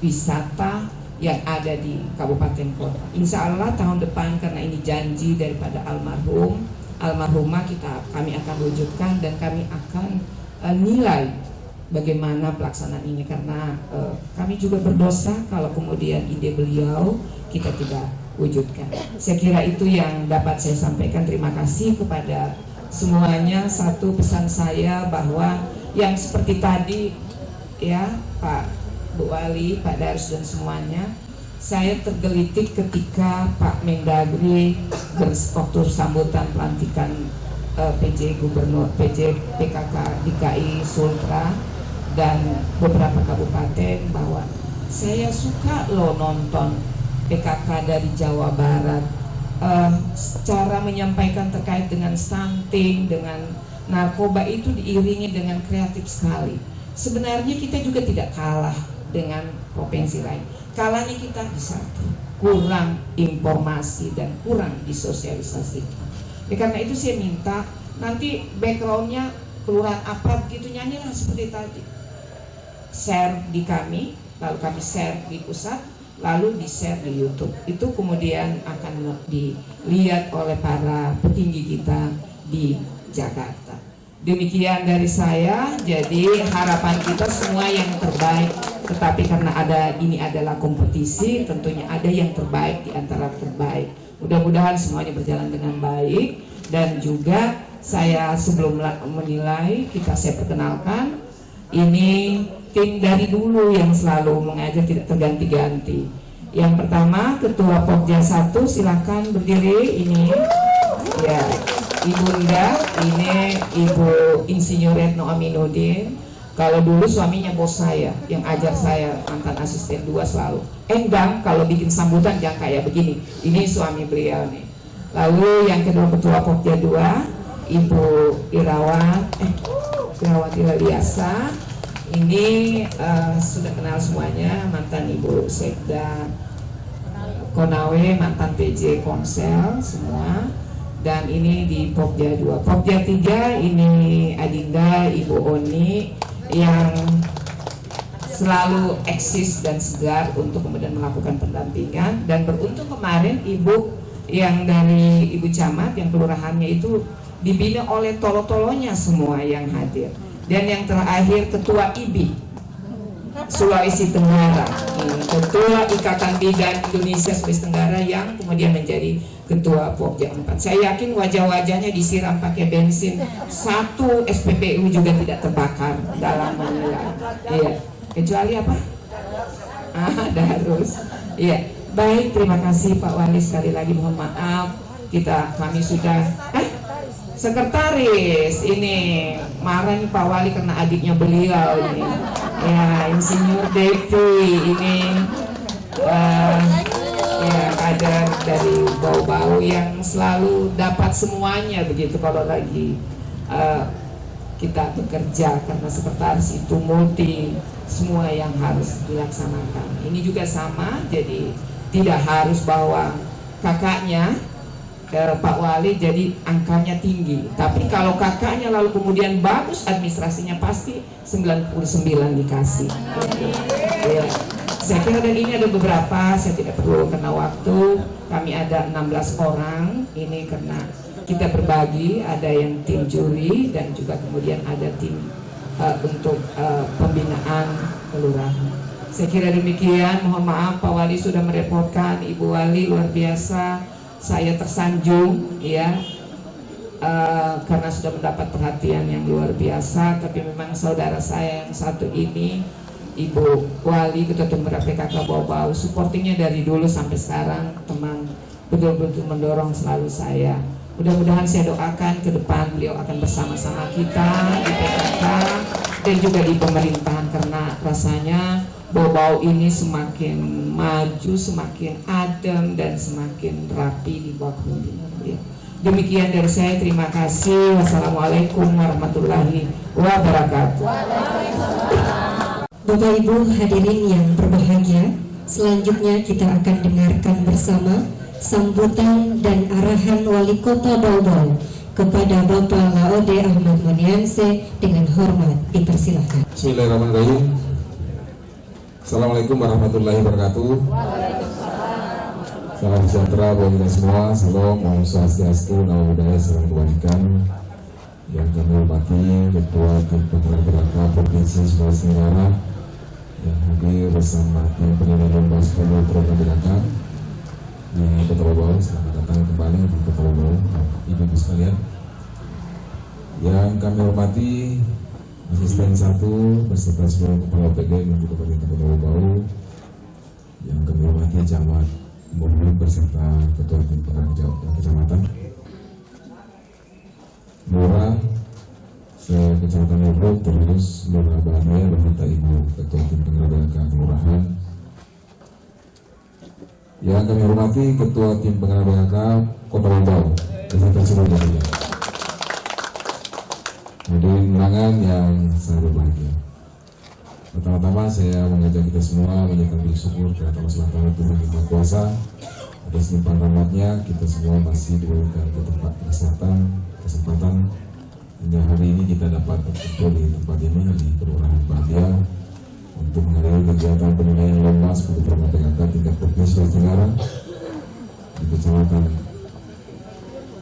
wisata yang ada di kabupaten kota. Insya Allah tahun depan, karena ini janji daripada almarhumah, kami akan wujudkan dan kami akan bagaimana pelaksanaan ini, karena kami juga berdosa kalau kemudian ide beliau kita tidak wujudkan. Saya kira itu yang dapat saya sampaikan. Terima kasih kepada semuanya. Satu pesan saya bahwa yang seperti tadi ya Pak Bu Wali, Pak Darus dan semuanya, saya tergelitik ketika Pak Mendagri waktu sambutan pelantikan PJ Gubernur PJ PKK DKI Sultra dan beberapa kabupaten, bahwa saya suka loh nonton PKK dari Jawa Barat, cara menyampaikan terkait dengan stunting, dengan narkoba itu diiringi dengan kreatif sekali. Sebenarnya kita juga tidak kalah dengan provinsi lain. Kalanya kita di satu, kurang informasi dan kurang disosialisasikan. Karena itu saya minta nanti backgroundnya kelurahan apa begitu, nyanyilah seperti tadi, share di kami, lalu kami share di pusat, lalu di share di YouTube. Itu kemudian akan dilihat oleh para petinggi kita di Jakarta. Demikian dari saya. Jadi harapan kita semua yang terbaik, tetapi karena ini adalah kompetisi, tentunya ada yang terbaik di antara terbaik. Mudah-mudahan semuanya berjalan dengan baik. Dan juga saya sebelum menilai, saya perkenalkan, ini tim dari dulu yang selalu mengajar tidak terganti-ganti. Yang pertama Ketua Pokja 1, silakan berdiri. Ini ya Ibunda, ini Ibu Insinyur Retno Aminuddin. Kalau dulu suaminya bos saya yang ajar saya, mantan asisten 2 selalu. Enggak, kalau bikin sambutan jangan kayak begini. Ini suami beliau nih. Lalu yang kedua Ketua Pokja 2, Ibu Irawati Laliasa. Ini sudah kenal semuanya, mantan Ibu Sekda Konawe, mantan PJ Komsel semua. Dan ini di Pokja 2. Pokja 3 ini Adinda, Ibu Oni yang selalu eksis dan segar untuk kemudian melakukan pendampingan. Dan beruntung kemarin Ibu yang dari Ibu Camat yang kelurahannya itu dibina oleh tolo-tolonya semua yang hadir. Dan yang terakhir Ketua IBI Sulawesi Tenggara, Ketua Ikatan Bidan Indonesia Sulawesi Tenggara yang kemudian menjadi Ketua Pokja 4. Saya yakin wajah-wajahnya disiram pakai bensin, 1 SPBU juga tidak terbakar dalam menilai. Iya, kecuali apa? Darus. Iya, baik, terima kasih Pak Wali, sekali lagi mohon maaf kami sudah sekretaris ini marah nih Pak Wali karena adiknya beliau ini ya, Insinyur Devi ini ya kader dari Bau-Bau yang selalu dapat semuanya begitu kalau lagi kita bekerja, karena sekretaris itu multi, semua yang harus dilaksanakan. Ini juga sama, jadi tidak harus bawa kakaknya Pak Wali jadi angkanya tinggi, tapi kalau kakaknya lalu kemudian bagus administrasinya pasti 99 dikasih. Ya. Saya kira dan ini ada beberapa, saya tidak perlu kena waktu, kami ada 16 orang ini karena kita berbagi, ada yang tim juri dan juga kemudian ada tim untuk pembinaan kelurahan. Saya kira demikian, mohon maaf Pak Wali sudah merepotkan, Ibu Wali luar biasa. Saya tersanjung ya karena sudah mendapat perhatian yang luar biasa. Tapi memang saudara saya yang satu ini, Ibu Wali Ketua Tumbuh PKK Bau-Bau, supportingnya dari dulu sampai sekarang, teman betul-betul mendorong selalu saya. Mudah-mudahan saya doakan ke depan beliau akan bersama-sama kita di PKK dan juga di pemerintahan, karena rasanya Bau-Bau ini semakin maju, semakin adem dan semakin rapi di bawah kepemimpinan beliau. Demikian dari saya, terima kasih. Wassalamualaikum warahmatullahi wabarakatuh. Bapak Ibu hadirin yang berbahagia, selanjutnya kita akan dengarkan bersama sambutan dan arahan Wali Kota Bau-Bau kepada Bapak Laode Ahmad Munianse. Dengan hormat dipersilakan. Bismillahirrahmanirrahim. Assalamualaikum warahmatullahi wabarakatuh. Salam sejahtera buat kita semua. Salam, Om Swastiastu, Namo Buddhaya, salam kebajikan. yang kami hormati Ketua Tim Penggerak Gerakan Provinsi Sulawesi Tenggara yang hadir bersama tim penilai lomba 10 program gerakan di Kota Bau. Selamat datang kembali di Kota Bau, ibu-ibu sekalian. Yang kami hormati Asisten 1 beserta seluruh kepala OPD menuju Kabupaten Kota Bau, yang kami hormati Camat Mobil beserta Ketua Tim Penggerak Kecamatan Lurah Kecamatan Lombok, terus Lurah Badia beserta Ibu Ketua Tim Penggerak Kelurahan. Yang kami hormati Ketua Tim Penggerak Kota Bau beserta seluruh jajaran. Hadirin undangan yang sangat berbahagia. Pertama-tama saya mengajak kita semua menyatakan bersyukur kepada Allah SWT Tuhan Yang Maha Kuasa atas limpahan rahmatnya. Kita semua masih diberikan kesempatan hingga hari ini kita dapat berkumpul di tempat ini di Kelurahan Badia untuk menghadiri kegiatan penilaian lomba 10 program PKK tingkat provinsi Sulawesi Tenggara di Kecamatan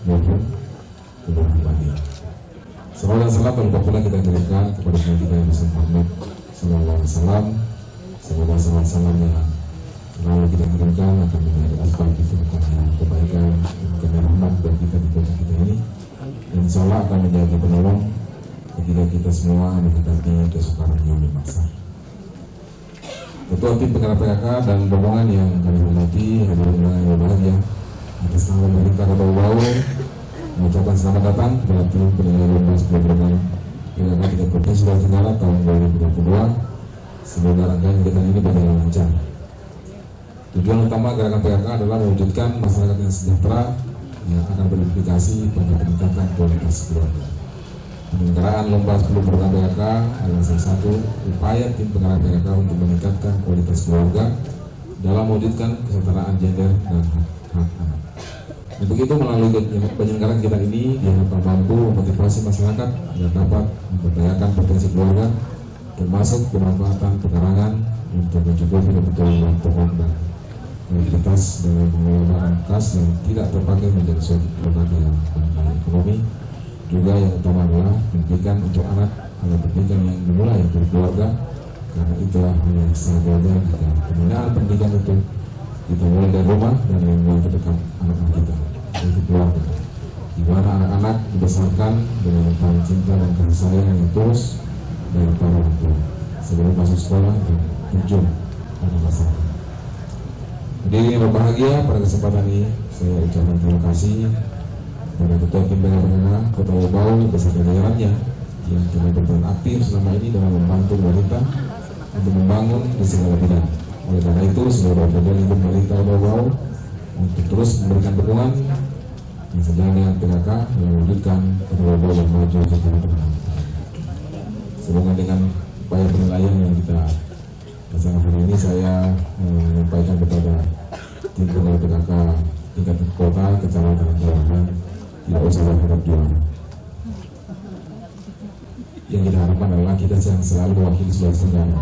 Mobil, Kelurahan Badia. Salam dan salam terlupa pula kita berikan kepada kita yang Nabi Muhammad SAW. Semoga salam yang selalu kita berikan akan menjadi asbab keberkahan, kebaikan, dan rahmat bagi kita di kota kita ini. Insya Allah akan menjadi penolong ketika kita semua menghadapi kesukaran yang memaksa. Ketua Tim Penggerak PKK dan rombongan yang kami hormati, hadirin undangan yang berbahagia, atas nama pemerintah Kota Bau mengucapkan selamat datang kepada tim penilai lomba 10 program PKK tingkat provinsi Sulawesi Tenggara tahun 2022. Semoga rangkaian kegiatan ini berjalan lancar. Tujuan utama gerakan PKK adalah mewujudkan masyarakat yang sejahtera yang akan berimplikasi pada peningkatan kualitas keluarga. Penyelenggaraan lomba 10 program PKK adalah salah satu upaya tim penggerak PKK untuk meningkatkan kualitas keluarga dalam mewujudkan kesetaraan gender dan hak anak. Untuk itu melalui penyelenggaraan kita ini diharapkan mampu memotivasi masyarakat agar dapat memberdayakan potensi keluarga, termasuk pemanfaatan pekarangan untuk mencukupi kebutuhan pokok dan kualitas dengan pengelolaan kas yang tidak terpakai menjadi suatu keluarga yang bernilai ekonomi. Juga yang utama adalah pendidikan untuk anak agar pendidikan yang dimulai dari keluarga, karena itulah hal yang sangat wajar jika pembinaan pendidikan itu kita mulai dari rumah dan yang terdekat anak-anak kita, yaitu keluarga, di mana anak-anak dibesarkan dengan tangan cinta dan kasih sayang yang tulus dari para orang tua sebelum masuk sekolah dan terjun pada masyarakat. Hadirin yang berbahagia, pada kesempatan ini saya ucapkan terima kasih kepada Ketua Tim Penggerak Kota Bau beserta jajarannya yang telah berperan aktif selama ini dalam membantu pemerintah untuk membangun di segala bidang. Oleh karena itu, seluruh badan lingkup pemerintah Kota Bau untuk terus memberikan dukungan yang sejalan dengan PKK yang mewujudkan Kota Bau yang maju secara terang. Semoga dengan upaya penilaian yang kita laksanakan hari ini, saya menyampaikan kepada tim penggerak PKK tingkat kota, kecamatan, dan kelurahan tidak usah berharap juara. Yang kita harapkan adalah kita yang selalu mewakili Sulawesi Tenggara.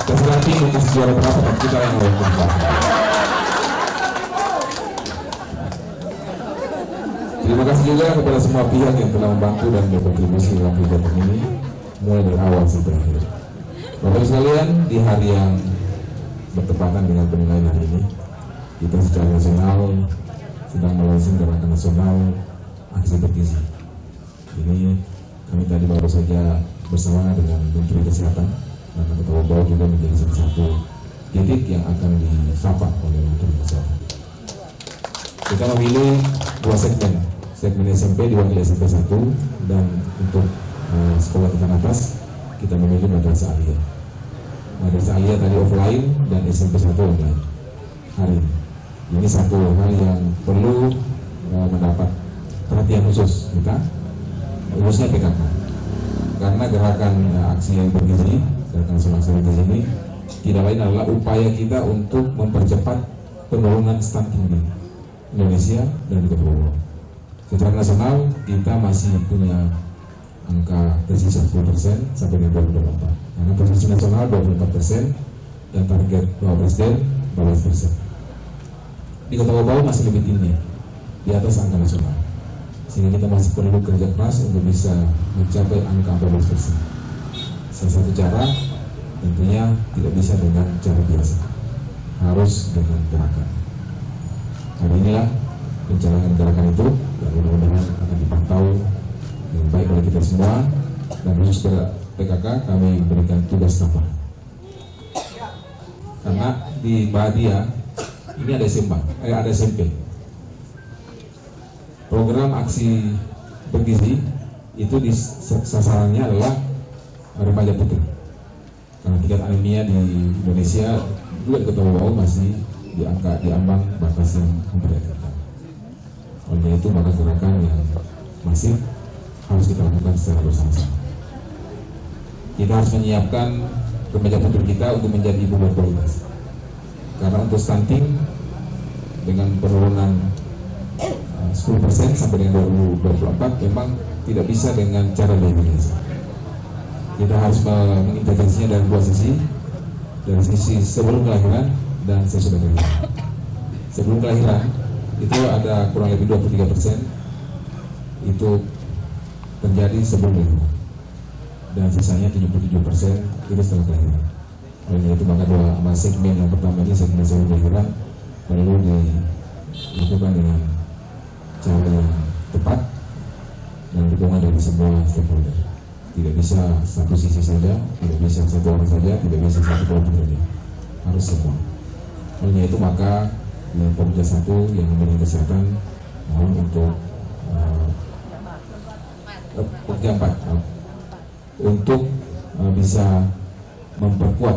Terserah tim untuk juara berapa, dan kita yang mewakili. Terima kasih juga kepada semua pihak yang telah membantu dan berkontribusi dalam kegiatan ini, mulai dari awal sampai akhir. Bapak sekalian, di hari yang bertepatan dengan penilaian hari ini, kita secara nasional sedang melangsungkan gerakan nasional aksi bergizi. Ini kami tadi baru saja bersama dengan Menteri Kesehatan, dan Kota Bau juga menjadi salah satu titik yang akan disapa oleh Menteri Kesehatan. Kita memilih dua segmen SMP diwakili SMP 1, dan untuk sekolah tingkat atas kita memilih Madrasah Aliyah. Madrasah Aliyah tadi offline dan SMP 1 online hari ini. Ini satu hal yang perlu mendapat perhatian khusus kita, khususnya PKK, karena gerakan aksi yang bergizi, gerakan aksi bergizi ini tidak lain adalah upaya kita untuk mempercepat penurunan stunting di Indonesia dan di Kota Bau. Secara nasional kita masih punya angka tersisa 10% sampai dengan 2024. Karena posisi nasional 24% dan target Bapak Presiden 12%. Di Kota Bau masih lebih tinggi, di atas angka nasional. sehingga kita masih perlu kerja keras untuk bisa mencapai angka 14%. Salah satu cara tentunya tidak bisa dengan cara biasa, harus dengan gerakan. Hari inilah pencalonan gerakan itu, dan mudah-mudahan akan dipantau dengan baik oleh kita semua. Dan khusus pada PKK kami berikan tugas tambahan, karena di Badia ini ada SMP. Program aksi bergizi itu sasarannya adalah remaja putri, karena tingkat anemia di Indonesia juga di Kota Bau masih di ambang batas yang memprihatinkan. Oleh itu maka gerakan yang masif harus kita lakukan secara bersama-sama. Kita harus menyiapkan remaja putri kita untuk menjadi ibu berkualitas, karena untuk stunting dengan penurunan 10% sampai dengan 2024 memang tidak bisa dengan cara biasa. Kita harus mengintervensinya dari dua sisi, dari sisi sebelum kelahiran dan sesudah kelahiran. Sebelum kelahiran itu ada kurang lebih 23% itu terjadi sebelum kelahiran, dan sisanya 77% itu setelah kelahiran. Oleh itu maka dua segmen yang pertama ini, segmen sebelum kelahiran, perlu dilakukan dengan cara yang tepat dan dukungan dari semua stakeholder. Tidak bisa satu sisi saja, tidak bisa satu orang saja, tidak bisa satu kelompok saja, harus semua. Oleh itu maka di Pomja 1 yang memberikan kesehatan mohon untuk Pomja 4 untuk bisa memperkuat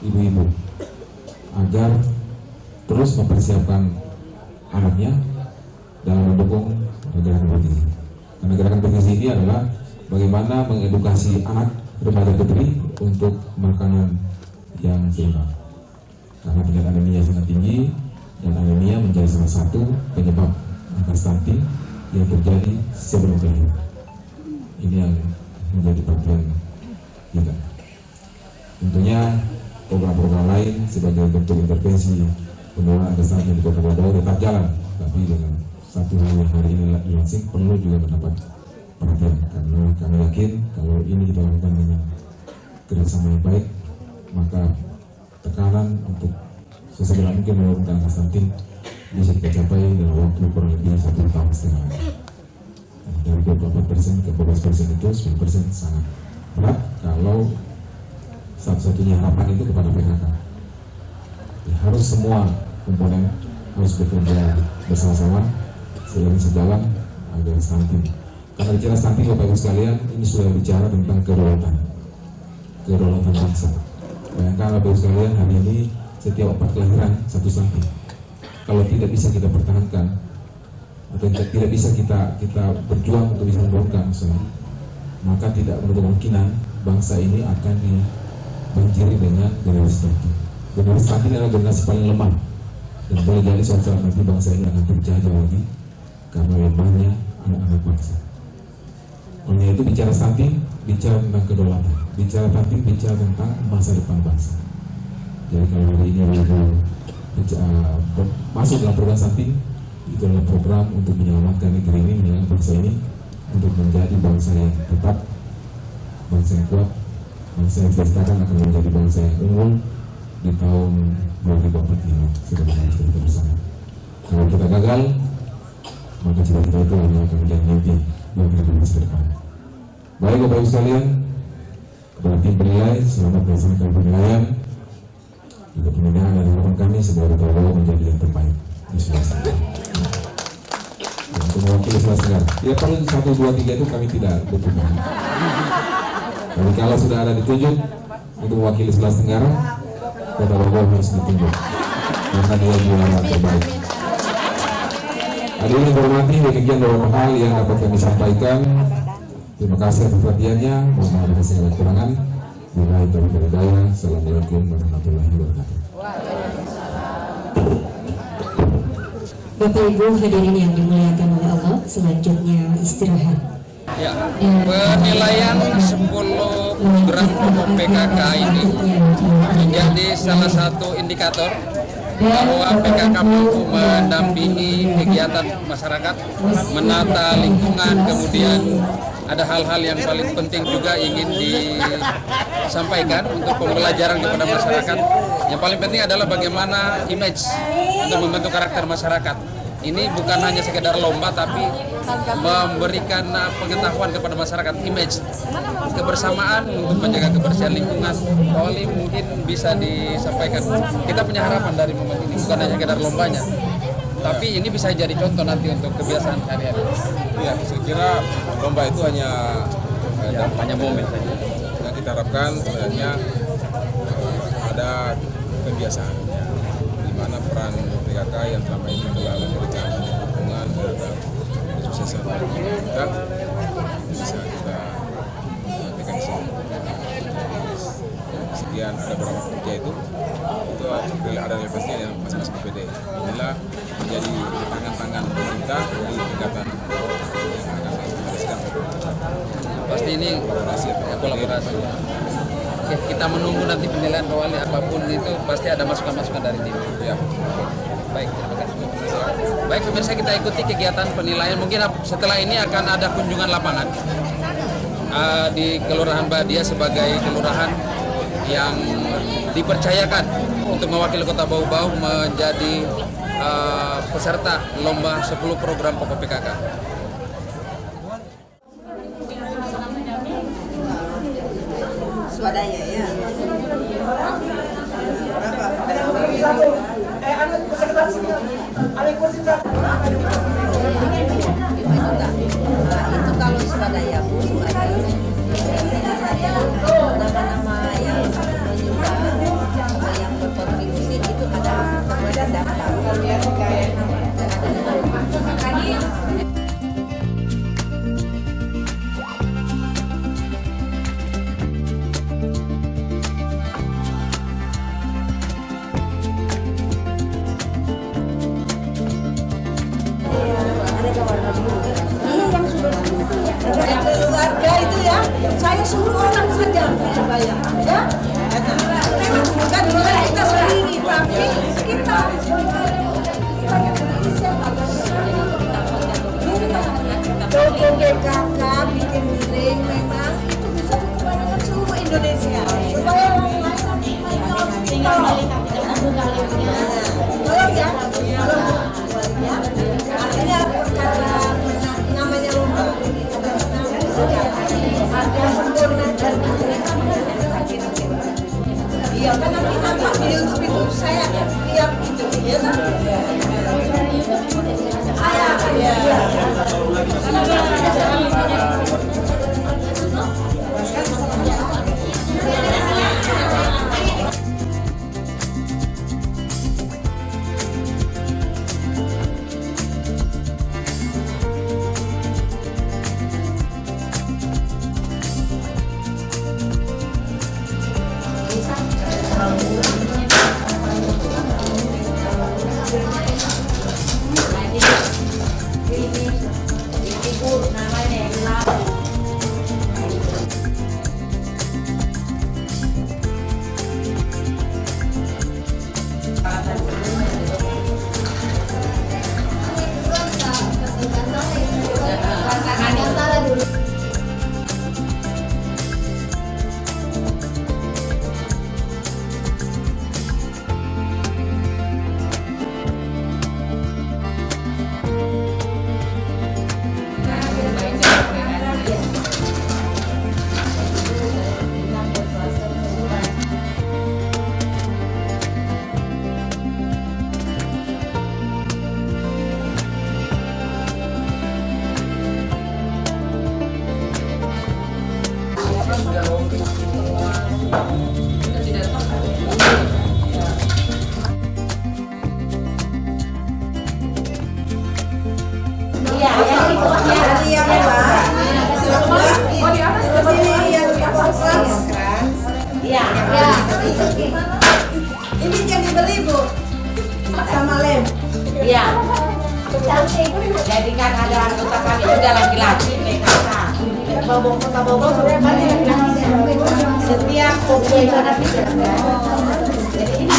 ibu-ibu agar terus mempersiapkan anaknya dalam mendukung gerakan bergizi. Karena gerakan bergizi ini adalah bagaimana mengedukasi anak remaja putri untuk makanan yang seimbang. Karena tingkat anemia sangat tinggi, dan anemia menjadi salah satu penyebab angka stunting yang terjadi sebelum kelahiran. Ini yang menjadi perhatian kita. Tentunya program-program lain sebagai bentuk intervensi penurunan angka stunting di Kota Bau tetap jalan, tapi dengan satu hal yang hari ini langsing perlu juga mendapat perhatian, karena kami yakin kalau ini kita lakukan dengan kerjasama yang baik, maka tekanan untuk sesegera mungkin menurunkan angka stunting bisa kita capai dalam waktu kurang lebih 1,5 tahun. Dari 24% ke 14% itu 10% sangat berat kalau satu-satunya harapan itu kepada PKK. Ya, harus semua komponen harus bekerja bersama-sama seiring sejalan agar stunting. Karena bicara stunting, Bapak Ibu sekalian, ini sudah bicara tentang kedaulatan bangsa. Bayangkan Bapak Ibu sekalian, hari ini setiap 4 kelahiran 1 stunting. Kalau tidak bisa kita pertahankan atau tidak bisa kita berjuang untuk bisa menurunkan, maka tidak menutup kemungkinan bangsa ini akan dibanjiri dengan generasi stunting. Generasi stunting adalah generasi paling lemah, dan boleh jadi suatu saat nanti bangsa ini akan terjajah lagi karena lemahnya anak-anak bangsa. Oleh itu bicara stunting, bicara tentang kedaulatan, bicara stunting, bicara tentang masa depan bangsa. Jadi kalau hari ini masuk dalam program stunting, itu adalah program untuk menyelamatkan negeri ini, menyelamatkan bangsa ini, untuk menjadi bangsa yang tetap, bangsa yang kuat, bangsa yang dikatakan akan menjadi bangsa yang unggul di tahun 2045. Sudah kita bersama. Kalau kita gagal, maka cita-cita itu hanya akan menjadi mimpi yang kita tulis ke depan. Baik Bapak Ibu sekalian, kepada tim penilai, selamat melaksanakan penilaian. Juga penilaian dan harapan kami semoga Bapak menjadi yang terbaik di Sulawesi Tenggara. Untuk mewakili Sulawesi Tenggara, ya perlu 1, 2, 3 itu kami tidak butuhkan. Tapi kalau sudah ada ditunjuk untuk mewakili Sulawesi Tenggara, Kota Bau harus ditunjuk karena dia juara terbaik. Hadirin yang hormati, demikian beberapa hal yang dapat kami sampaikan. Terima kasih atas perhatiannya. Mohon maaf atas segala kekurangan. Billahi taufiq wal hidayah. Assalamualaikum warahmatullahi wabarakatuh. Bapak Ibu hadirin yang dimuliakan oleh Allah, selanjutnya istirahat. Ya, penilaian 10 program PKK ini menjadi salah satu indikator bahwa PKK mampu mendampingi kegiatan masyarakat, menata lingkungan, kemudian ada hal-hal yang paling penting juga ingin disampaikan untuk pembelajaran kepada masyarakat. Yang paling penting adalah bagaimana image untuk membentuk karakter masyarakat. Ini bukan hanya sekedar lomba, tapi memberikan pengetahuan kepada masyarakat, image, kebersamaan untuk menjaga kebersihan lingkungan. Wali mungkin bisa disampaikan. Kita punya harapan dari momen ini, bukan hanya sekedar lombanya, tapi ini bisa jadi contoh nanti untuk kebiasaan sehari-hari. Ya, saya kira lomba itu hanya momen saja. Yang kita harapkan sebenarnya ada kebiasaan, di mana peran PKK yang selama ini telah memberikan dukungan terhadap kesuksesan kita bisa kita nantikan di sini. Sekian ada beberapa kerja itu ada relevansinya yang masing-masing BPD. Inilah menjadi tangan-tangan pemerintah di tingkatan yang akan sedang. Pasti ini kolaborasi. Oke, kita menunggu nanti penilaian Pak Wali, apapun itu pasti ada masukan-masukan dari tim. Ya. Baik, terima kasih. Baik, pemirsa, kita ikuti kegiatan penilaian. Mungkin setelah ini akan ada kunjungan lapangan di Kelurahan Badia sebagai kelurahan yang dipercayakan untuk mewakili Kota Bau-Bau menjadi peserta lomba 10 program pokok PKK. Swadaya ya. Itu kalau swadaya Bu, ada nama-nama yang menyumbang, yang berkontribusi itu ada kemudian daftar. Keluarga itu ya, saya suruh orang saja bayar, ya. Memang bukan kita sendiri, tapi kita logo PKK bikin link, memang itu bisa dikeluarkan seluruh Indonesia supaya orang lain tolong ya, artinya karena namanya lomba. Ada sempurna dan iya, karena kita tak di YouTube itu saya lihat itu ya kan? Ini yang dibeli Bu sama lem. Iya. Jadi kan ada anggota kami juga laki-laki PKK. Kota Bogor sudah banyak setiap kopi. Jadi ini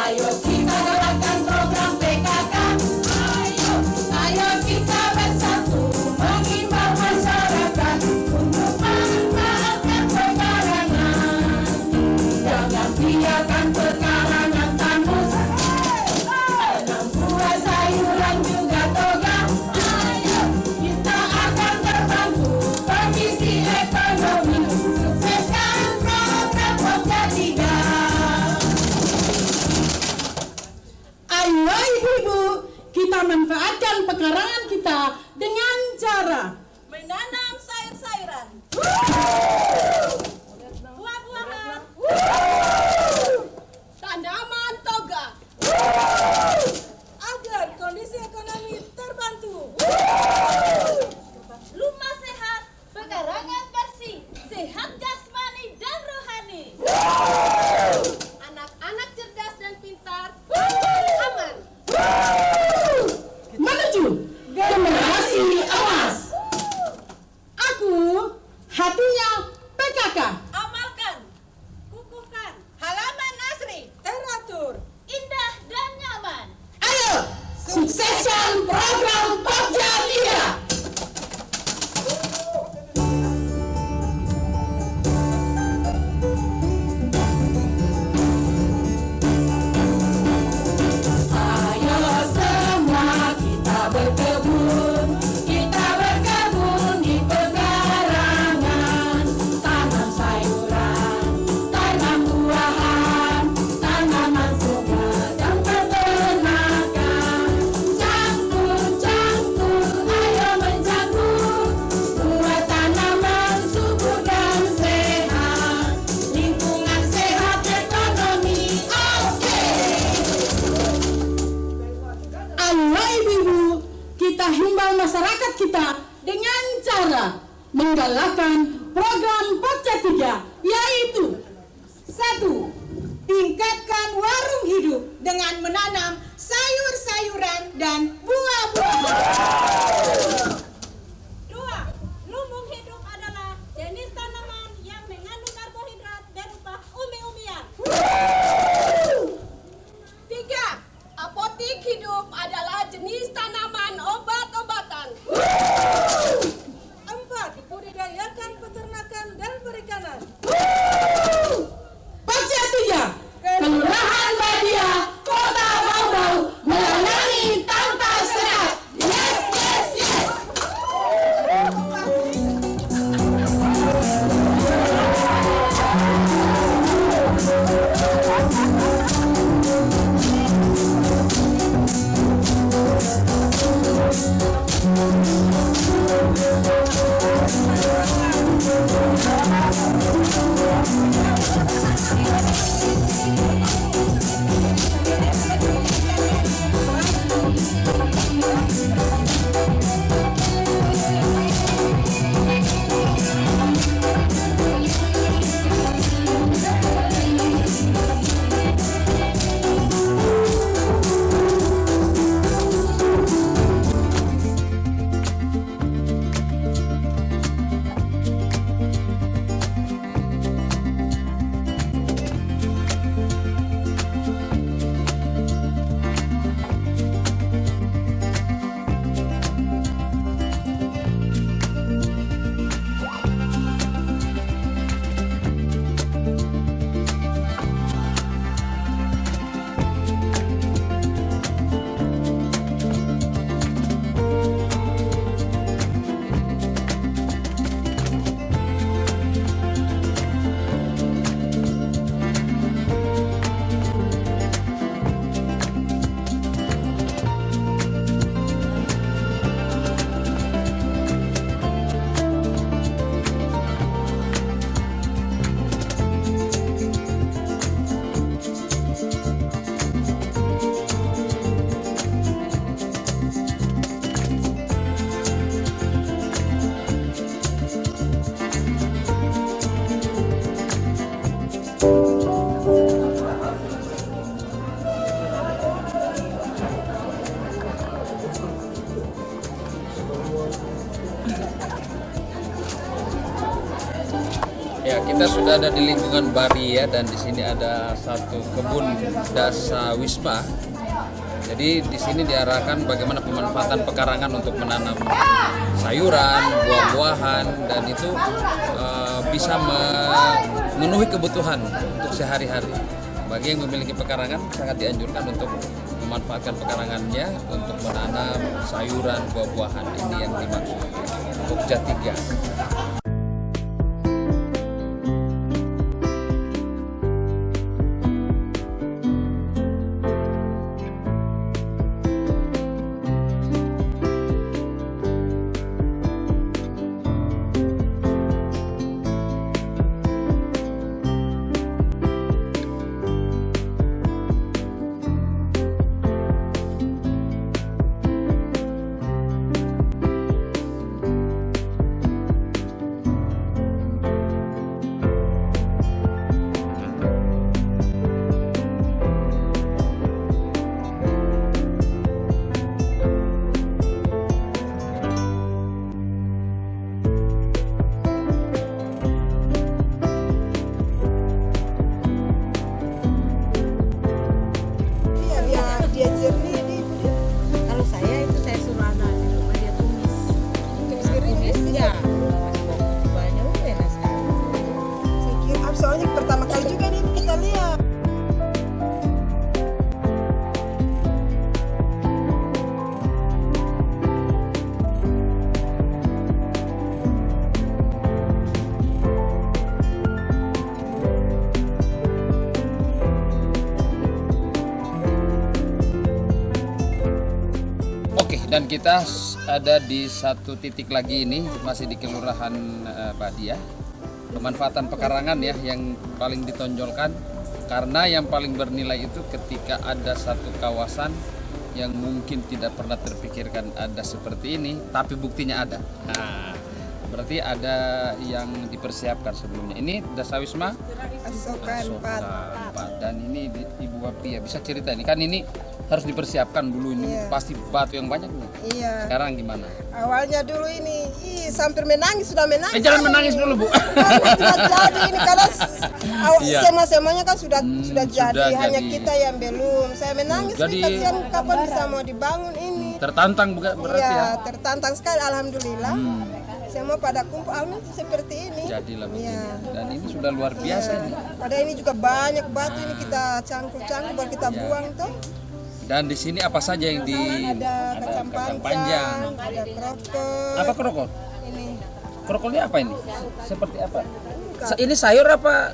Ayo kita galakan program PKK. Ayo kita bersatu mengimbau masyarakat untuk manfaatkan pekarangan. Jangan biarkan pekarangan tandus. Tanam buah sayuran juga toga. Ayo kita akan terbantu kondisi ekonomi. Sukseskan program Pokja 3. Ayo ibu-ibu, kita manfaatkan pekarangan kita dengan cara Menanam sayur-sayuran. buah-buahan, tanaman toga, Agar kondisi ekonomi terbantu. Rumah sehat, pekarangan bersih, sehat jasmani dan rohani. Anak-anak cerdas dan pintar, aman. menuju generasi emas. Aku hatinya PKK. Amalkan, kukuhkan, halaman asri, teratur. Indah dan nyaman. Ayo, sukseskan program Pokja 3. Ayo semua kita berkebun di pekarangan. Tanam sayuran, tanam buahan, tanaman segar dan peternakan. Campur-campur, ayo mencampur. Buat tanaman subur dan sehat. Lingkungan sehat, ekonomi oke. Ayo ibu-ibu, kita himbau masyarakat kita dengan cara menggalakkan program Pokja 3, yaitu 1. Tingkatkan warung hidup dengan menanam sayur-sayuran dan buah-buahan. 2. Lumbung hidup adalah jenis tanaman yang mengandung karbohidrat berupa umi-umian. 3. Apotik hidup adalah jenis tanaman obat-obatan. 4. Budidayakan peternakan dan perikanan. Pokja 3, Kelurahan Badia, Kota Bau-Bau, melayani tanpa sekat. Yes, yes, yes. kita sudah ada di lingkungan Badia dan di sini ada satu kebun dasa wisma. Jadi di sini diarahkan bagaimana pemanfaatan pekarangan untuk menanam sayuran, buah-buahan, dan itu bisa memenuhi kebutuhan untuk sehari-hari. Bagi yang memiliki pekarangan sangat dianjurkan untuk memanfaatkan pekarangannya untuk menanam sayuran, buah-buahan. Ini yang dimaksud Pokja 3. Soalnya pertama kali juga nih kita lihat. Oke, dan kita ada di satu titik lagi ini, masih di Kelurahan Badia. Pemanfaatan pekarangan ya yang paling ditonjolkan, karena yang paling bernilai itu ketika ada satu kawasan yang mungkin tidak pernah terpikirkan ada seperti ini, tapi buktinya ada. Nah, berarti ada yang dipersiapkan sebelumnya. Ini Dasa Wisma Asokan 4. Dan ini Ibu Wapi ya, bisa cerita ini kan ini harus dipersiapkan dulu ini, pasti batu yang banyak nih. Iya. Sekarang gimana? Awalnya dulu ini, sampai menangis, sudah menangis. Jangan menangis dulu, Bu. Sudah jadi ini karena Iya. semuanya kan sudah jadi, hanya jadi. kita yang belum. Saya menangis Jadi- nih, kasihan kapan bisa mau dibangun ini. Tertantang berarti Iya, ya. tertantang sekali, alhamdulillah. Semua pada kumpul alhamdulillah seperti ini. Jadilah begini. Iya. Dan ini sudah luar biasa ini. Padahal ini juga banyak batu ini kita cangkul-cangkul baru kita buang tuh. Dan di sini apa saja yang Ada kacang panjang, ada krokot. Apa krokot? Ini Krokolnya apa ini? Seperti apa? Ini sayur apa?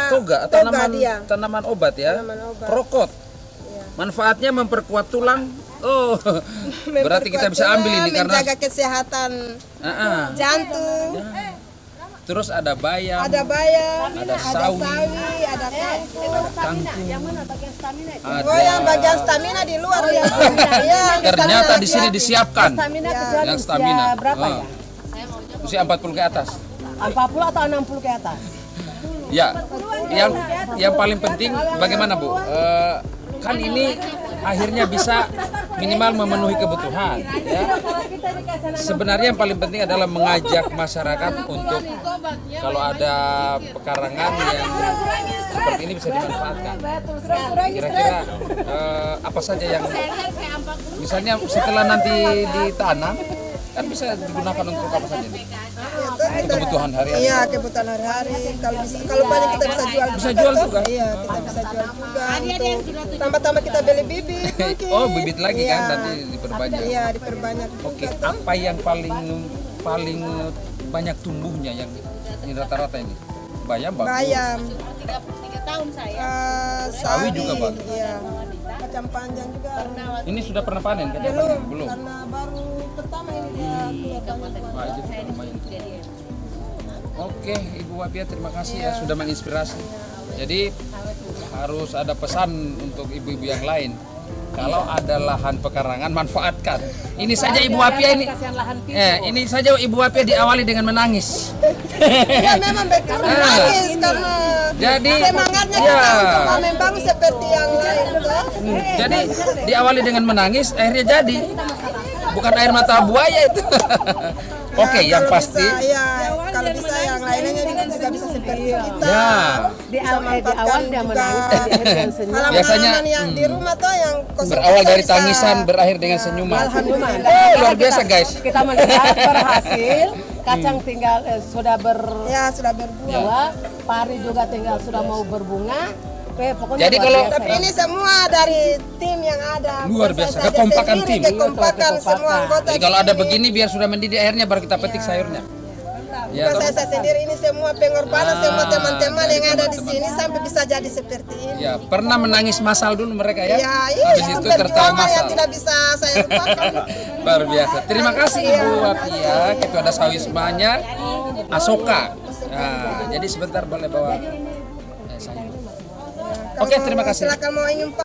Toga, tanaman obat ya. Tanaman obat. Krokot. Manfaatnya memperkuat tulang. Oh, berarti kita bisa ambil ini karena menjaga kesehatan jantung. Terus ada bayam, Ada bayam, ada ada sawi, sawi, ada kangkung. kangkung. Oh, yang bagian stamina di luar ya. Iya, Ternyata stamina di sini lagi. disiapkan Ya. yang stamina. berapa ya? Usia 40 ke atas. 40 atau 60 ke atas? Ya, yang paling penting bagaimana Bu? Kan ini akhirnya bisa minimal memenuhi kebutuhan. Ya. Sebenarnya yang paling penting adalah mengajak masyarakat untuk kalau ada pekarangan yang seperti ini bisa dimanfaatkan. Kira-kira apa saja yang misalnya setelah nanti ditanam kan bisa digunakan untuk apa saja nih? Kebutuhan hari-hari. Iya, kebutuhan hari-hari. Kalau banyak kita bisa jual. Bisa jual juga. Iya, kita bisa jual juga. Untuk tambah-tambah kita beli bibit. mungkin. Oh, bibit lagi Iya. kan nanti diperbanyak. Iya, diperbanyak. Oke, juga tuh. apa yang paling banyak tumbuhnya yang ini rata-rata ini? Bayam bagus. Bayam. 33 tahun saya. Sawi juga bagus. Iya. Kacang panjang juga. Ini sudah pernah panen kan? Belum. Karena baru pertama ini dia keluar banyak. Wah, itu lumayan. Oke, Ibu Wapia terima kasih ya sudah menginspirasi. Jadi harus ada pesan untuk ibu-ibu yang lain. Kalau ada lahan pekarangan manfaatkan. Ini saja Ibu Wapia ini. Ini saja Ibu Wapia diawali dengan menangis. Iya memang betul menangis karena Jadi semangatnya ya. kita untuk membangun seperti yang lain. Jadi diawali dengan menangis, akhirnya jadi. Bukan air mata buaya itu. Oke, yang Kalau pasti bisa, ya, kalau kalau bisa yang lainnya juga bisa seperti kita. Ya. Di awal dia menangis, di akhir dia senyum. Biasanya yang di rumah tuh yang berawal dari tangisan, berakhir dengan senyuman. Alhamdulillah. Luar biasa guys. Kita melihat berhasil. Kacang tinggal sudah berbuah, pari juga tinggal sudah mau berbunga. Pokoknya Jadi kalau tapi ini semua dari tim yang ada. Luar biasa, kekompakan tim. Kekompakan semua anggota. Jadi kalau ada begini biar sudah mendidih airnya baru kita petik sayurnya. Ya, Bukan saya sendiri, ini semua pengorbanan semua teman-teman yang ada di sini sampai bisa jadi seperti ini. Ya, pernah menangis masal dulu mereka ya. itu Habis itu tertawa perjuangan masal. yang tidak bisa saya lupakan. Luar biasa. Terima kasih Ibu Wapia, Ketua Dasawismanya Asoka. Nah, jadi sebentar boleh bawa sayur. Oke, terima kasih. Silakan mau ingin Pak.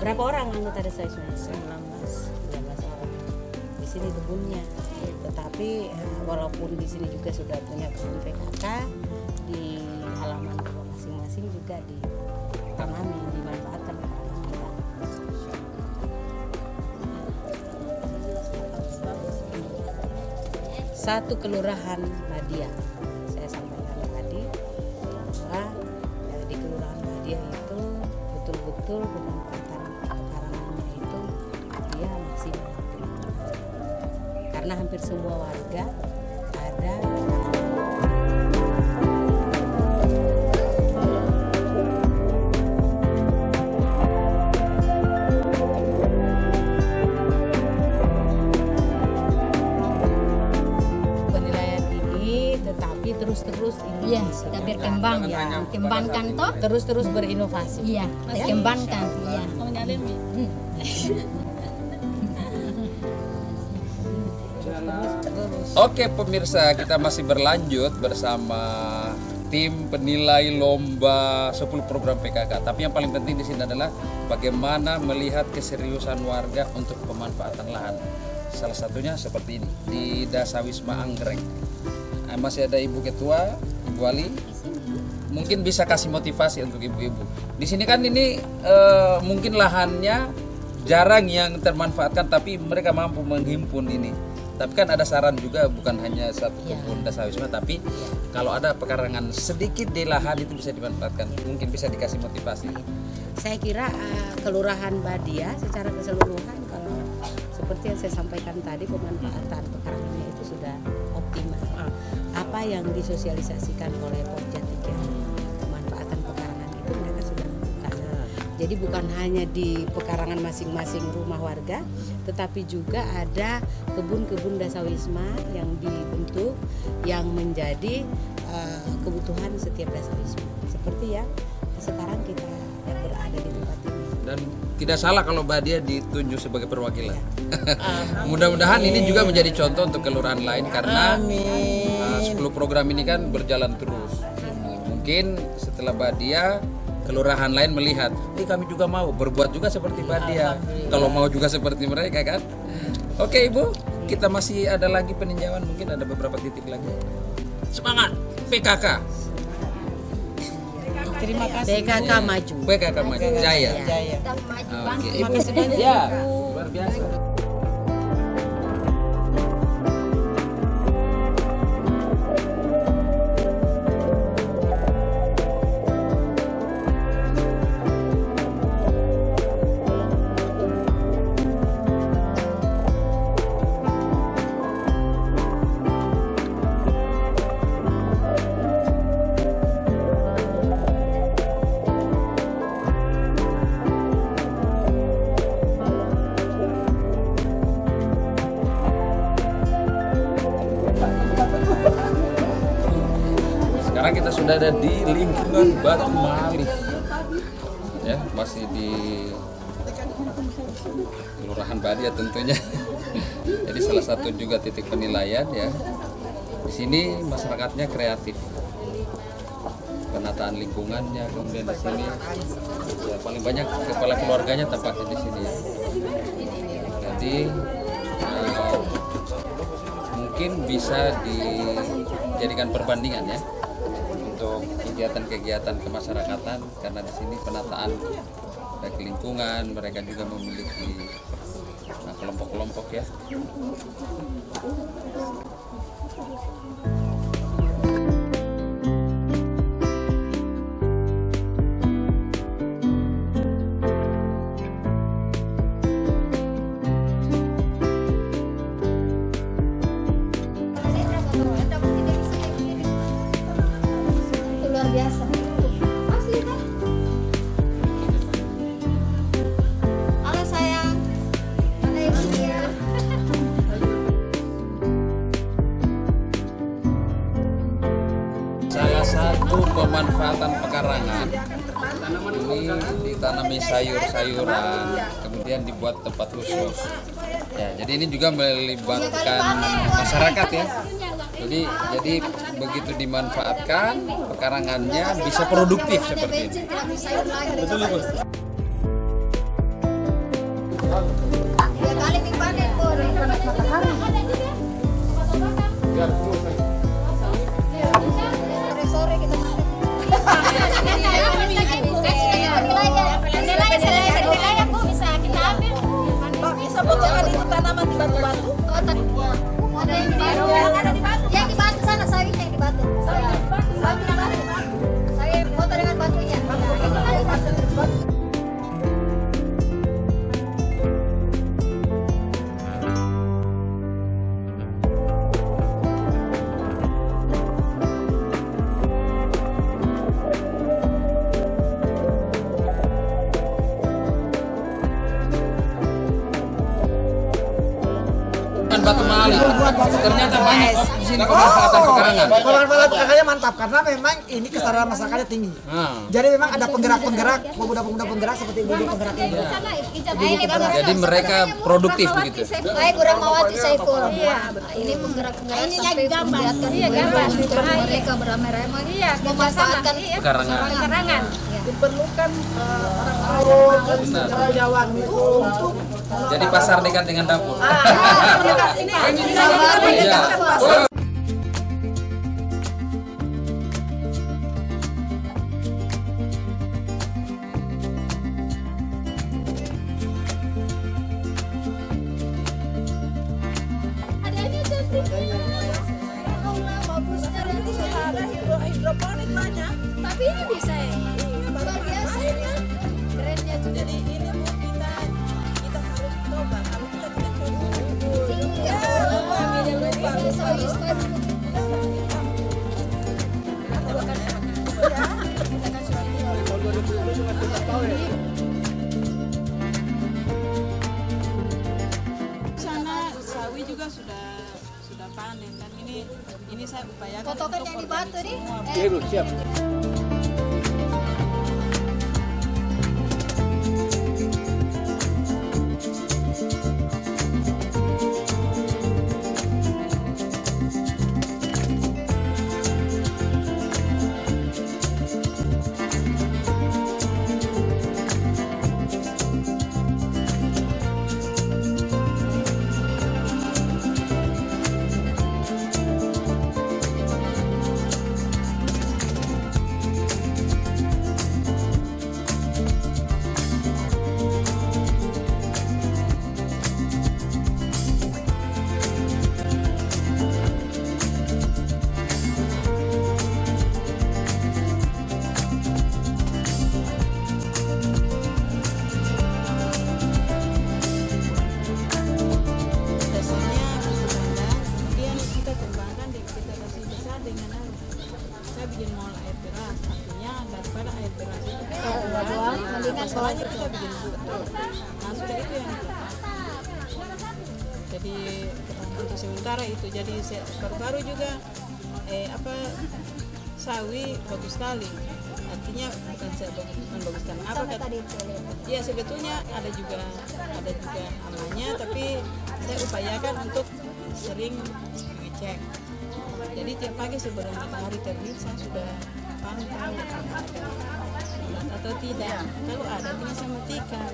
Berapa orang anggota desa itu? 19 orang. Di sini kebunnya. Tetapi walaupun di sini juga sudah punya kebun PKK, di halaman rumah masing-masing juga ditanami, dimanfaatkan oleh kita. Satu kelurahan Badia, saya sampaikan tadi bahwa di kelurahan Badia itu betul-betul pemanfaatan pekarangannya itu dia maksimal, karena hampir semua warga ada penilaian ini, tetapi terus-terus ini Kita berkembang, kembangkan toh. terus-terus berinovasi. Iya, kembangkan. Iya. Oke pemirsa, kita masih berlanjut bersama tim penilai lomba 10 program PKK. Tapi yang paling penting di sini adalah bagaimana melihat keseriusan warga untuk pemanfaatan lahan. Salah satunya seperti ini di Dasawisma Anggrek. Masih ada Ibu Ketua, Ibu Wali. Mungkin bisa kasih motivasi untuk ibu-ibu. Di sini kan ini mungkin lahannya jarang yang termanfaatkan, tapi mereka mampu menghimpun ini. Tapi kan ada saran juga, bukan hanya satu kebun Dasawisma, tapi kalau ada pekarangan sedikit di lahan itu bisa dimanfaatkan. Mungkin bisa dikasih motivasi. Saya kira Kelurahan Badia secara keseluruhan, kalau seperti yang saya sampaikan tadi, pemanfaatan pekarangannya itu sudah optimal. Apa yang disosialisasikan oleh Pokja 3, pemanfaatan pekarangan itu mereka sudah lakukan. Jadi bukan hanya di pekarangan masing-masing rumah warga, tetapi juga ada kebun-kebun Dasawisma yang dibentuk yang menjadi kebutuhan setiap Dasawisma. Seperti ya sekarang kita berada di tempat ini. Dan tidak salah kalau Badia ditunjuk sebagai perwakilan. Mudah-mudahan ini juga menjadi contoh untuk kelurahan lain, karena 10 program ini kan berjalan terus. Mungkin setelah Badia, kelurahan lain melihat, kami juga mau berbuat juga seperti Badia. Kalau mau juga seperti mereka kan. Oke Ibu, kita masih ada lagi peninjauan, mungkin ada beberapa titik lagi. Semangat PKK. Terima kasih. PKK maju. PKK maju. Jaya. Oke, Ibu. Ya, luar biasa. kita sudah ada di lingkungan Batu Malih, ya, masih di Kelurahan Badia tentunya. Jadi salah satu juga titik penilaian ya. Di sini masyarakatnya kreatif, penataan lingkungannya, kemudian di sini ya, paling banyak kepala keluarganya tampaknya di sini ya. Jadi mungkin bisa dijadikan perbandingan ya untuk kegiatan-kegiatan kemasyarakatan, karena di sini penataan lingkungan, mereka juga memiliki kelompok-kelompok ya. Luar biasa. Asli kan? Halo sayang. Mana ibu dia? Salah satu pemanfaatan pekarangan ini ditanami sayur-sayuran, kemudian dibuat tempat khusus. Ya, jadi ini juga melibatkan masyarakat ya. Jadi begitu dimanfaatkan pekarangannya bisa produktif seperti ini. Betul Ibu. 3 kali dipanen pun. Sore kita makan. Penilaian Bu bisa kita ambil. Pak, bisa Bu jangan itu tanaman di batu-batu. Oh, tadi. Ada yang baru yang ada di batu. Yang di batu sana sawitnya yang di batu. Sawit di batu. Sawit foto dengan batunya. Batu Malih. Ternyata banyak di sini pemanfaatan pekarangan. Pemanfaatan pekarangannya mantap karena memang ini kesadaran masyarakatnya tinggi. Jadi memang ada penggerak-penggerak, pemuda-pemuda penggerak seperti ibu penggerak ini. Jadi mereka produktif begitu. Baik, kurang mawati Saiful. Ini penggerak-penggerak sampai membuatkan mereka beramai-ramai memanfaatkan pekarangan. Diperlukan orang-orang Jawa itu untuk jadi pasar dekat dengan dapur. hidroponik banyak. Tapi ini bisa ya? Luar biasa ya. Kerennya juga. Jadi ini Bu, kita harus coba. Kalau kita tidak coba, sana sawi juga sudah panen dan ini saya upayakan. Kotokan yang di batu nih. Siap. Masalahnya kita bikin betul. Nah sudah itu yang jadi untuk sementara itu. Jadi baru-baru juga sawi bagus sekali. Artinya bukan saya membaguskan apa kan? Ya sebetulnya ada juga amannya, tapi saya upayakan untuk sering ngecek. Jadi tiap pagi sebelum matahari terbit saya sudah pantau atau tidak. Kalau ada tinggal saya matikan.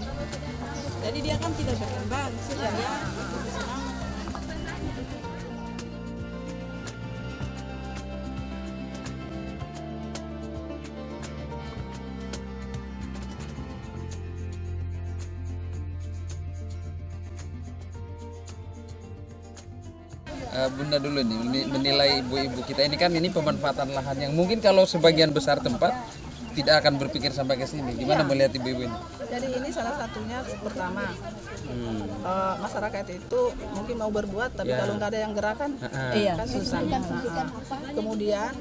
Jadi dia kan tidak berkembang supaya senang. Bunda dulu nih menilai ibu-ibu kita ini kan, ini pemanfaatan lahan yang mungkin kalau sebagian besar tempat tidak akan berpikir sampai ke sini. Gimana melihat ibu-ibu ini? Jadi ini salah satunya pertama masyarakat itu mungkin mau berbuat tapi kalau nggak ada yang gerakan kan susah. Kemudian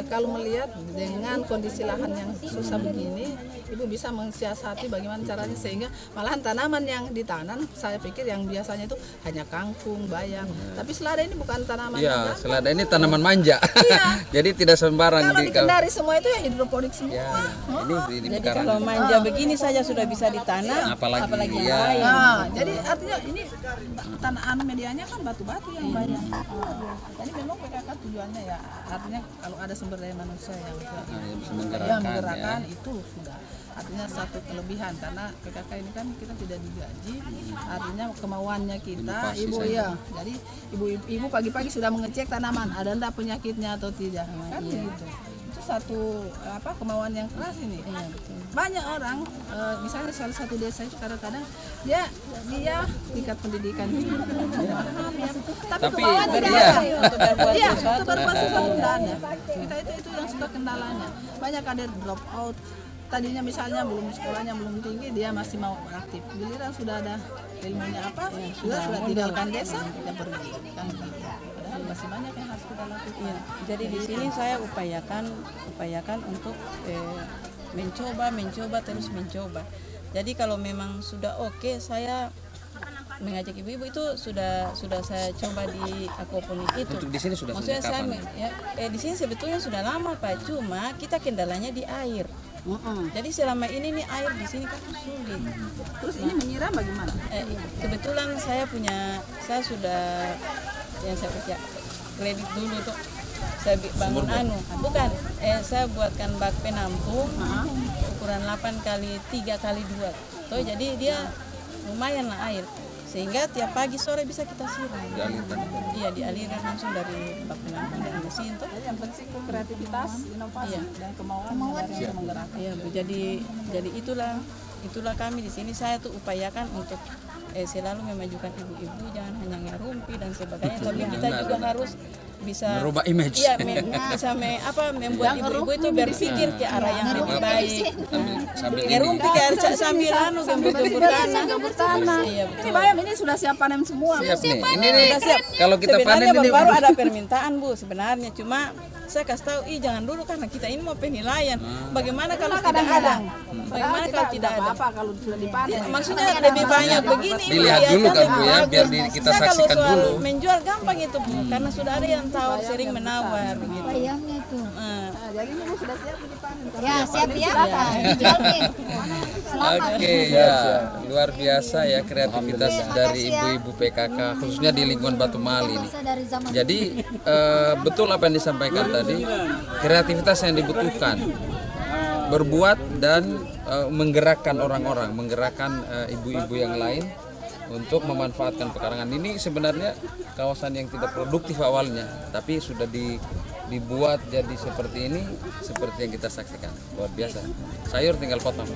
kalau melihat dengan kondisi lahan yang susah begini, ibu bisa mensiasati bagaimana caranya sehingga malahan tanaman yang ditanam saya pikir yang biasanya itu hanya kangkung, bayam, tapi selada ini bukan tanaman. Ya, selada ini tanaman manja. Jadi tidak sembarang. Kalau dikendari semua itu ya hidroponik semua. Ya, ini jadi kalau manja begini saja sudah bisa ditanam, apalagi yang lain. Jadi artinya ini tanah medianya kan batu-batu yang banyak. Jadi memang PKK tujuannya ya artinya kalau ada sumber daya manusia yang menggerakkan itu sudah artinya satu kelebihan karena PKK ini kan kita tidak digaji, artinya kemauannya kita ibu ya. Jadi ibu pagi-pagi sudah mengecek tanaman ada enggak penyakitnya atau tidak kan begitu. Itu satu kemauan yang keras ini. Banyak orang misalnya salah satu desa itu kadang-kadang dia tingkat pendidikan tapi kemauan tidak ada untuk berbuat sesuatu tidak ada. Kita itu yang suka kendalanya. Banyak ada drop out. Tadinya misalnya belum sekolahnya belum tinggi dia masih mau aktif. Giliran sudah ada ilmunya sudah tinggalkan desa dia pergi kan gitu. Padahal masih banyak yang harus kita lakukan. Jadi di sini saya upayakan untuk mencoba terus mencoba. Jadi kalau memang sudah oke, saya mengajak ibu-ibu itu sudah saya coba di aquaponik itu. Untuk di sini sudah maksudnya saya di sini sebetulnya sudah lama Pak, cuma kita kendalanya di air. Jadi selama ini nih air di sini kan sulit. Terus ini menyiram bagaimana? Kebetulan saya sudah yang saya kerja kredit dulu tuh. Saya bangun saya buatkan bak penampung ukuran 8 kali 3 kali 2. Tuh jadi dia lumayan lah air. Sehingga tiap pagi sore bisa kita siram. Iya, dialirkan langsung dari bak penampung dan mesin tuh. Yang penting kreativitas, inovasi dan kemauan dari menggerakkan. Iya, Bu. Jadi itulah kami di sini saya tuh upayakan untuk selalu memajukan ibu-ibu, jangan hanya ngerumpi dan sebagainya, tapi kita juga harus bisa merubah image. Iya, membuat ibu-ibu itu berpikir ke arah yang lebih baik. Ngerumpi sambil gembur tanah. Iya, betul. Ini bayam ini sudah siap panen semua. Siap nih. Ini kalau kita panen ini baru ada permintaan Bu sebenarnya, cuma saya kasih tahu, jangan dulu karena kita ini mau penilaian. Bagaimana kalau tidak ada? Bagaimana kalau tidak ada? Apa kalau sudah dipanen? Maksudnya lebih banyak begini. Dilihat dulu kan Bu ya, biar kita saksikan dulu. Menjual gampang itu Bu, karena sudah ada yang tahu sering menawar begitu. Bayamnya itu. Jadi ibu sudah siap dipanen. Ya, siap ya. Dijual nih. Oke, ya luar biasa ya kreativitas dari ibu-ibu PKK khususnya di lingkungan Batu Mali ini. Jadi betul apa yang disampaikan tadi, kreativitas yang dibutuhkan, berbuat dan menggerakkan orang-orang, menggerakkan ibu-ibu yang lain untuk memanfaatkan pekarangan ini. Sebenarnya kawasan yang tidak produktif awalnya, tapi sudah dibuat jadi seperti ini, seperti yang kita saksikan. Luar biasa. Sayur tinggal potong.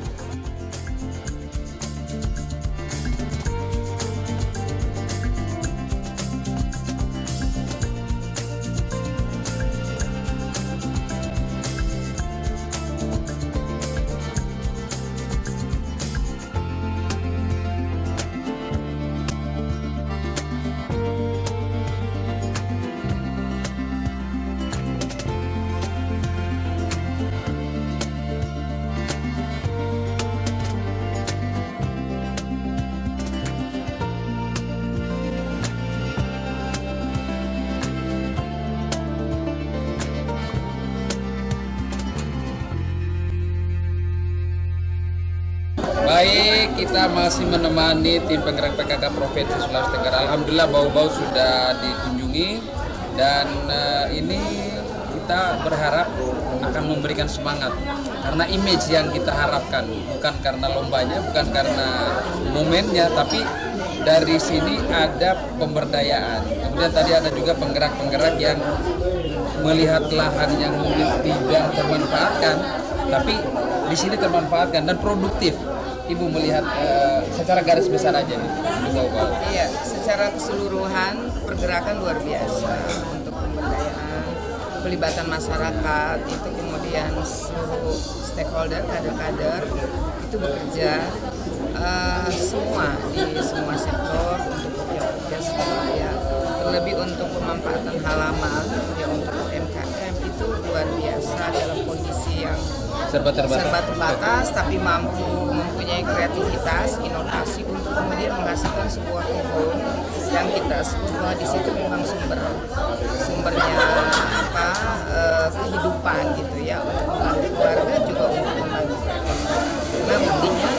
kita masih menemani tim penggerak PKK Provinsi Sulawesi Tenggara. Alhamdulillah bau-bau sudah dikunjungi dan ini kita berharap akan memberikan semangat karena image yang kita harapkan, bukan karena lombanya, bukan karena momennya, tapi dari sini ada pemberdayaan. Kemudian tadi ada juga penggerak-penggerak yang melihat lahan yang mungkin tidak termanfaatkan, tapi di sini termanfaatkan dan produktif. Ibu melihat secara garis besar aja nih. Iya, secara keseluruhan pergerakan luar biasa untuk pemberdayaan, pelibatan masyarakat, itu kemudian seluruh stakeholder, kader-kader itu bekerja semua di semua sektor untuk kerja supaya terlebih untuk pemanfaatan halaman ya untuk UMKM itu luar biasa dalam kondisi yang serba terbatas tapi mempunyai kreativitas, inovasi untuk kemudian menghasilkan sebuah kebun yang kita sebut bahwa di situ memang sumbernya kehidupan gitu ya untuk membantu keluarga juga untuk membantu perekonomian. Nah buktinya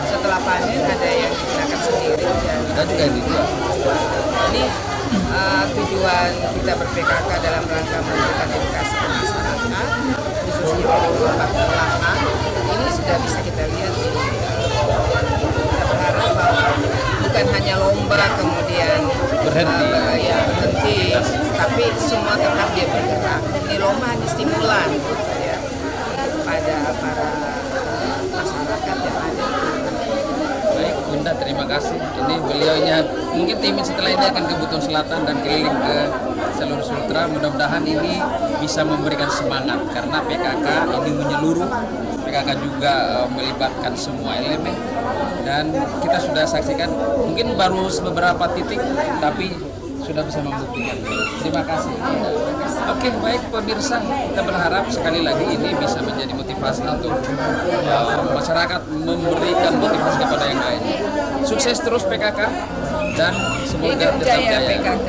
setelah panen ada yang digunakan sendiri dan ada juga yang dijual. Ini tujuan kita ber-PKK dalam rangka memberikan edukasi ke masyarakat khususnya untuk pembakaran lahan ini sudah bisa kita lihat di kita berharap bahwa bukan hanya lomba kemudian berhenti tapi semua tetap dia bergerak. Ini lomba hanya stimulan gitu ya kepada para masyarakat yang ada. Baik Bunda, terima kasih. Ini beliaunya mungkin tim setelah ini akan ke Buton Selatan dan keliling ke seluruh Sultra. Mudah-mudahan ini bisa memberikan semangat karena PKK ini menyeluruh. PKK juga melibatkan semua elemen dan kita sudah saksikan mungkin baru beberapa titik tapi sudah bisa membuktikan. Terima kasih. Oke, baik pemirsa, kita berharap sekali lagi ini bisa menjadi motivasi untuk masyarakat memberikan motivasi kepada yang lain. Sukses terus PKK dan semoga tetap jaya.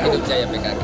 Hidup jaya PKK.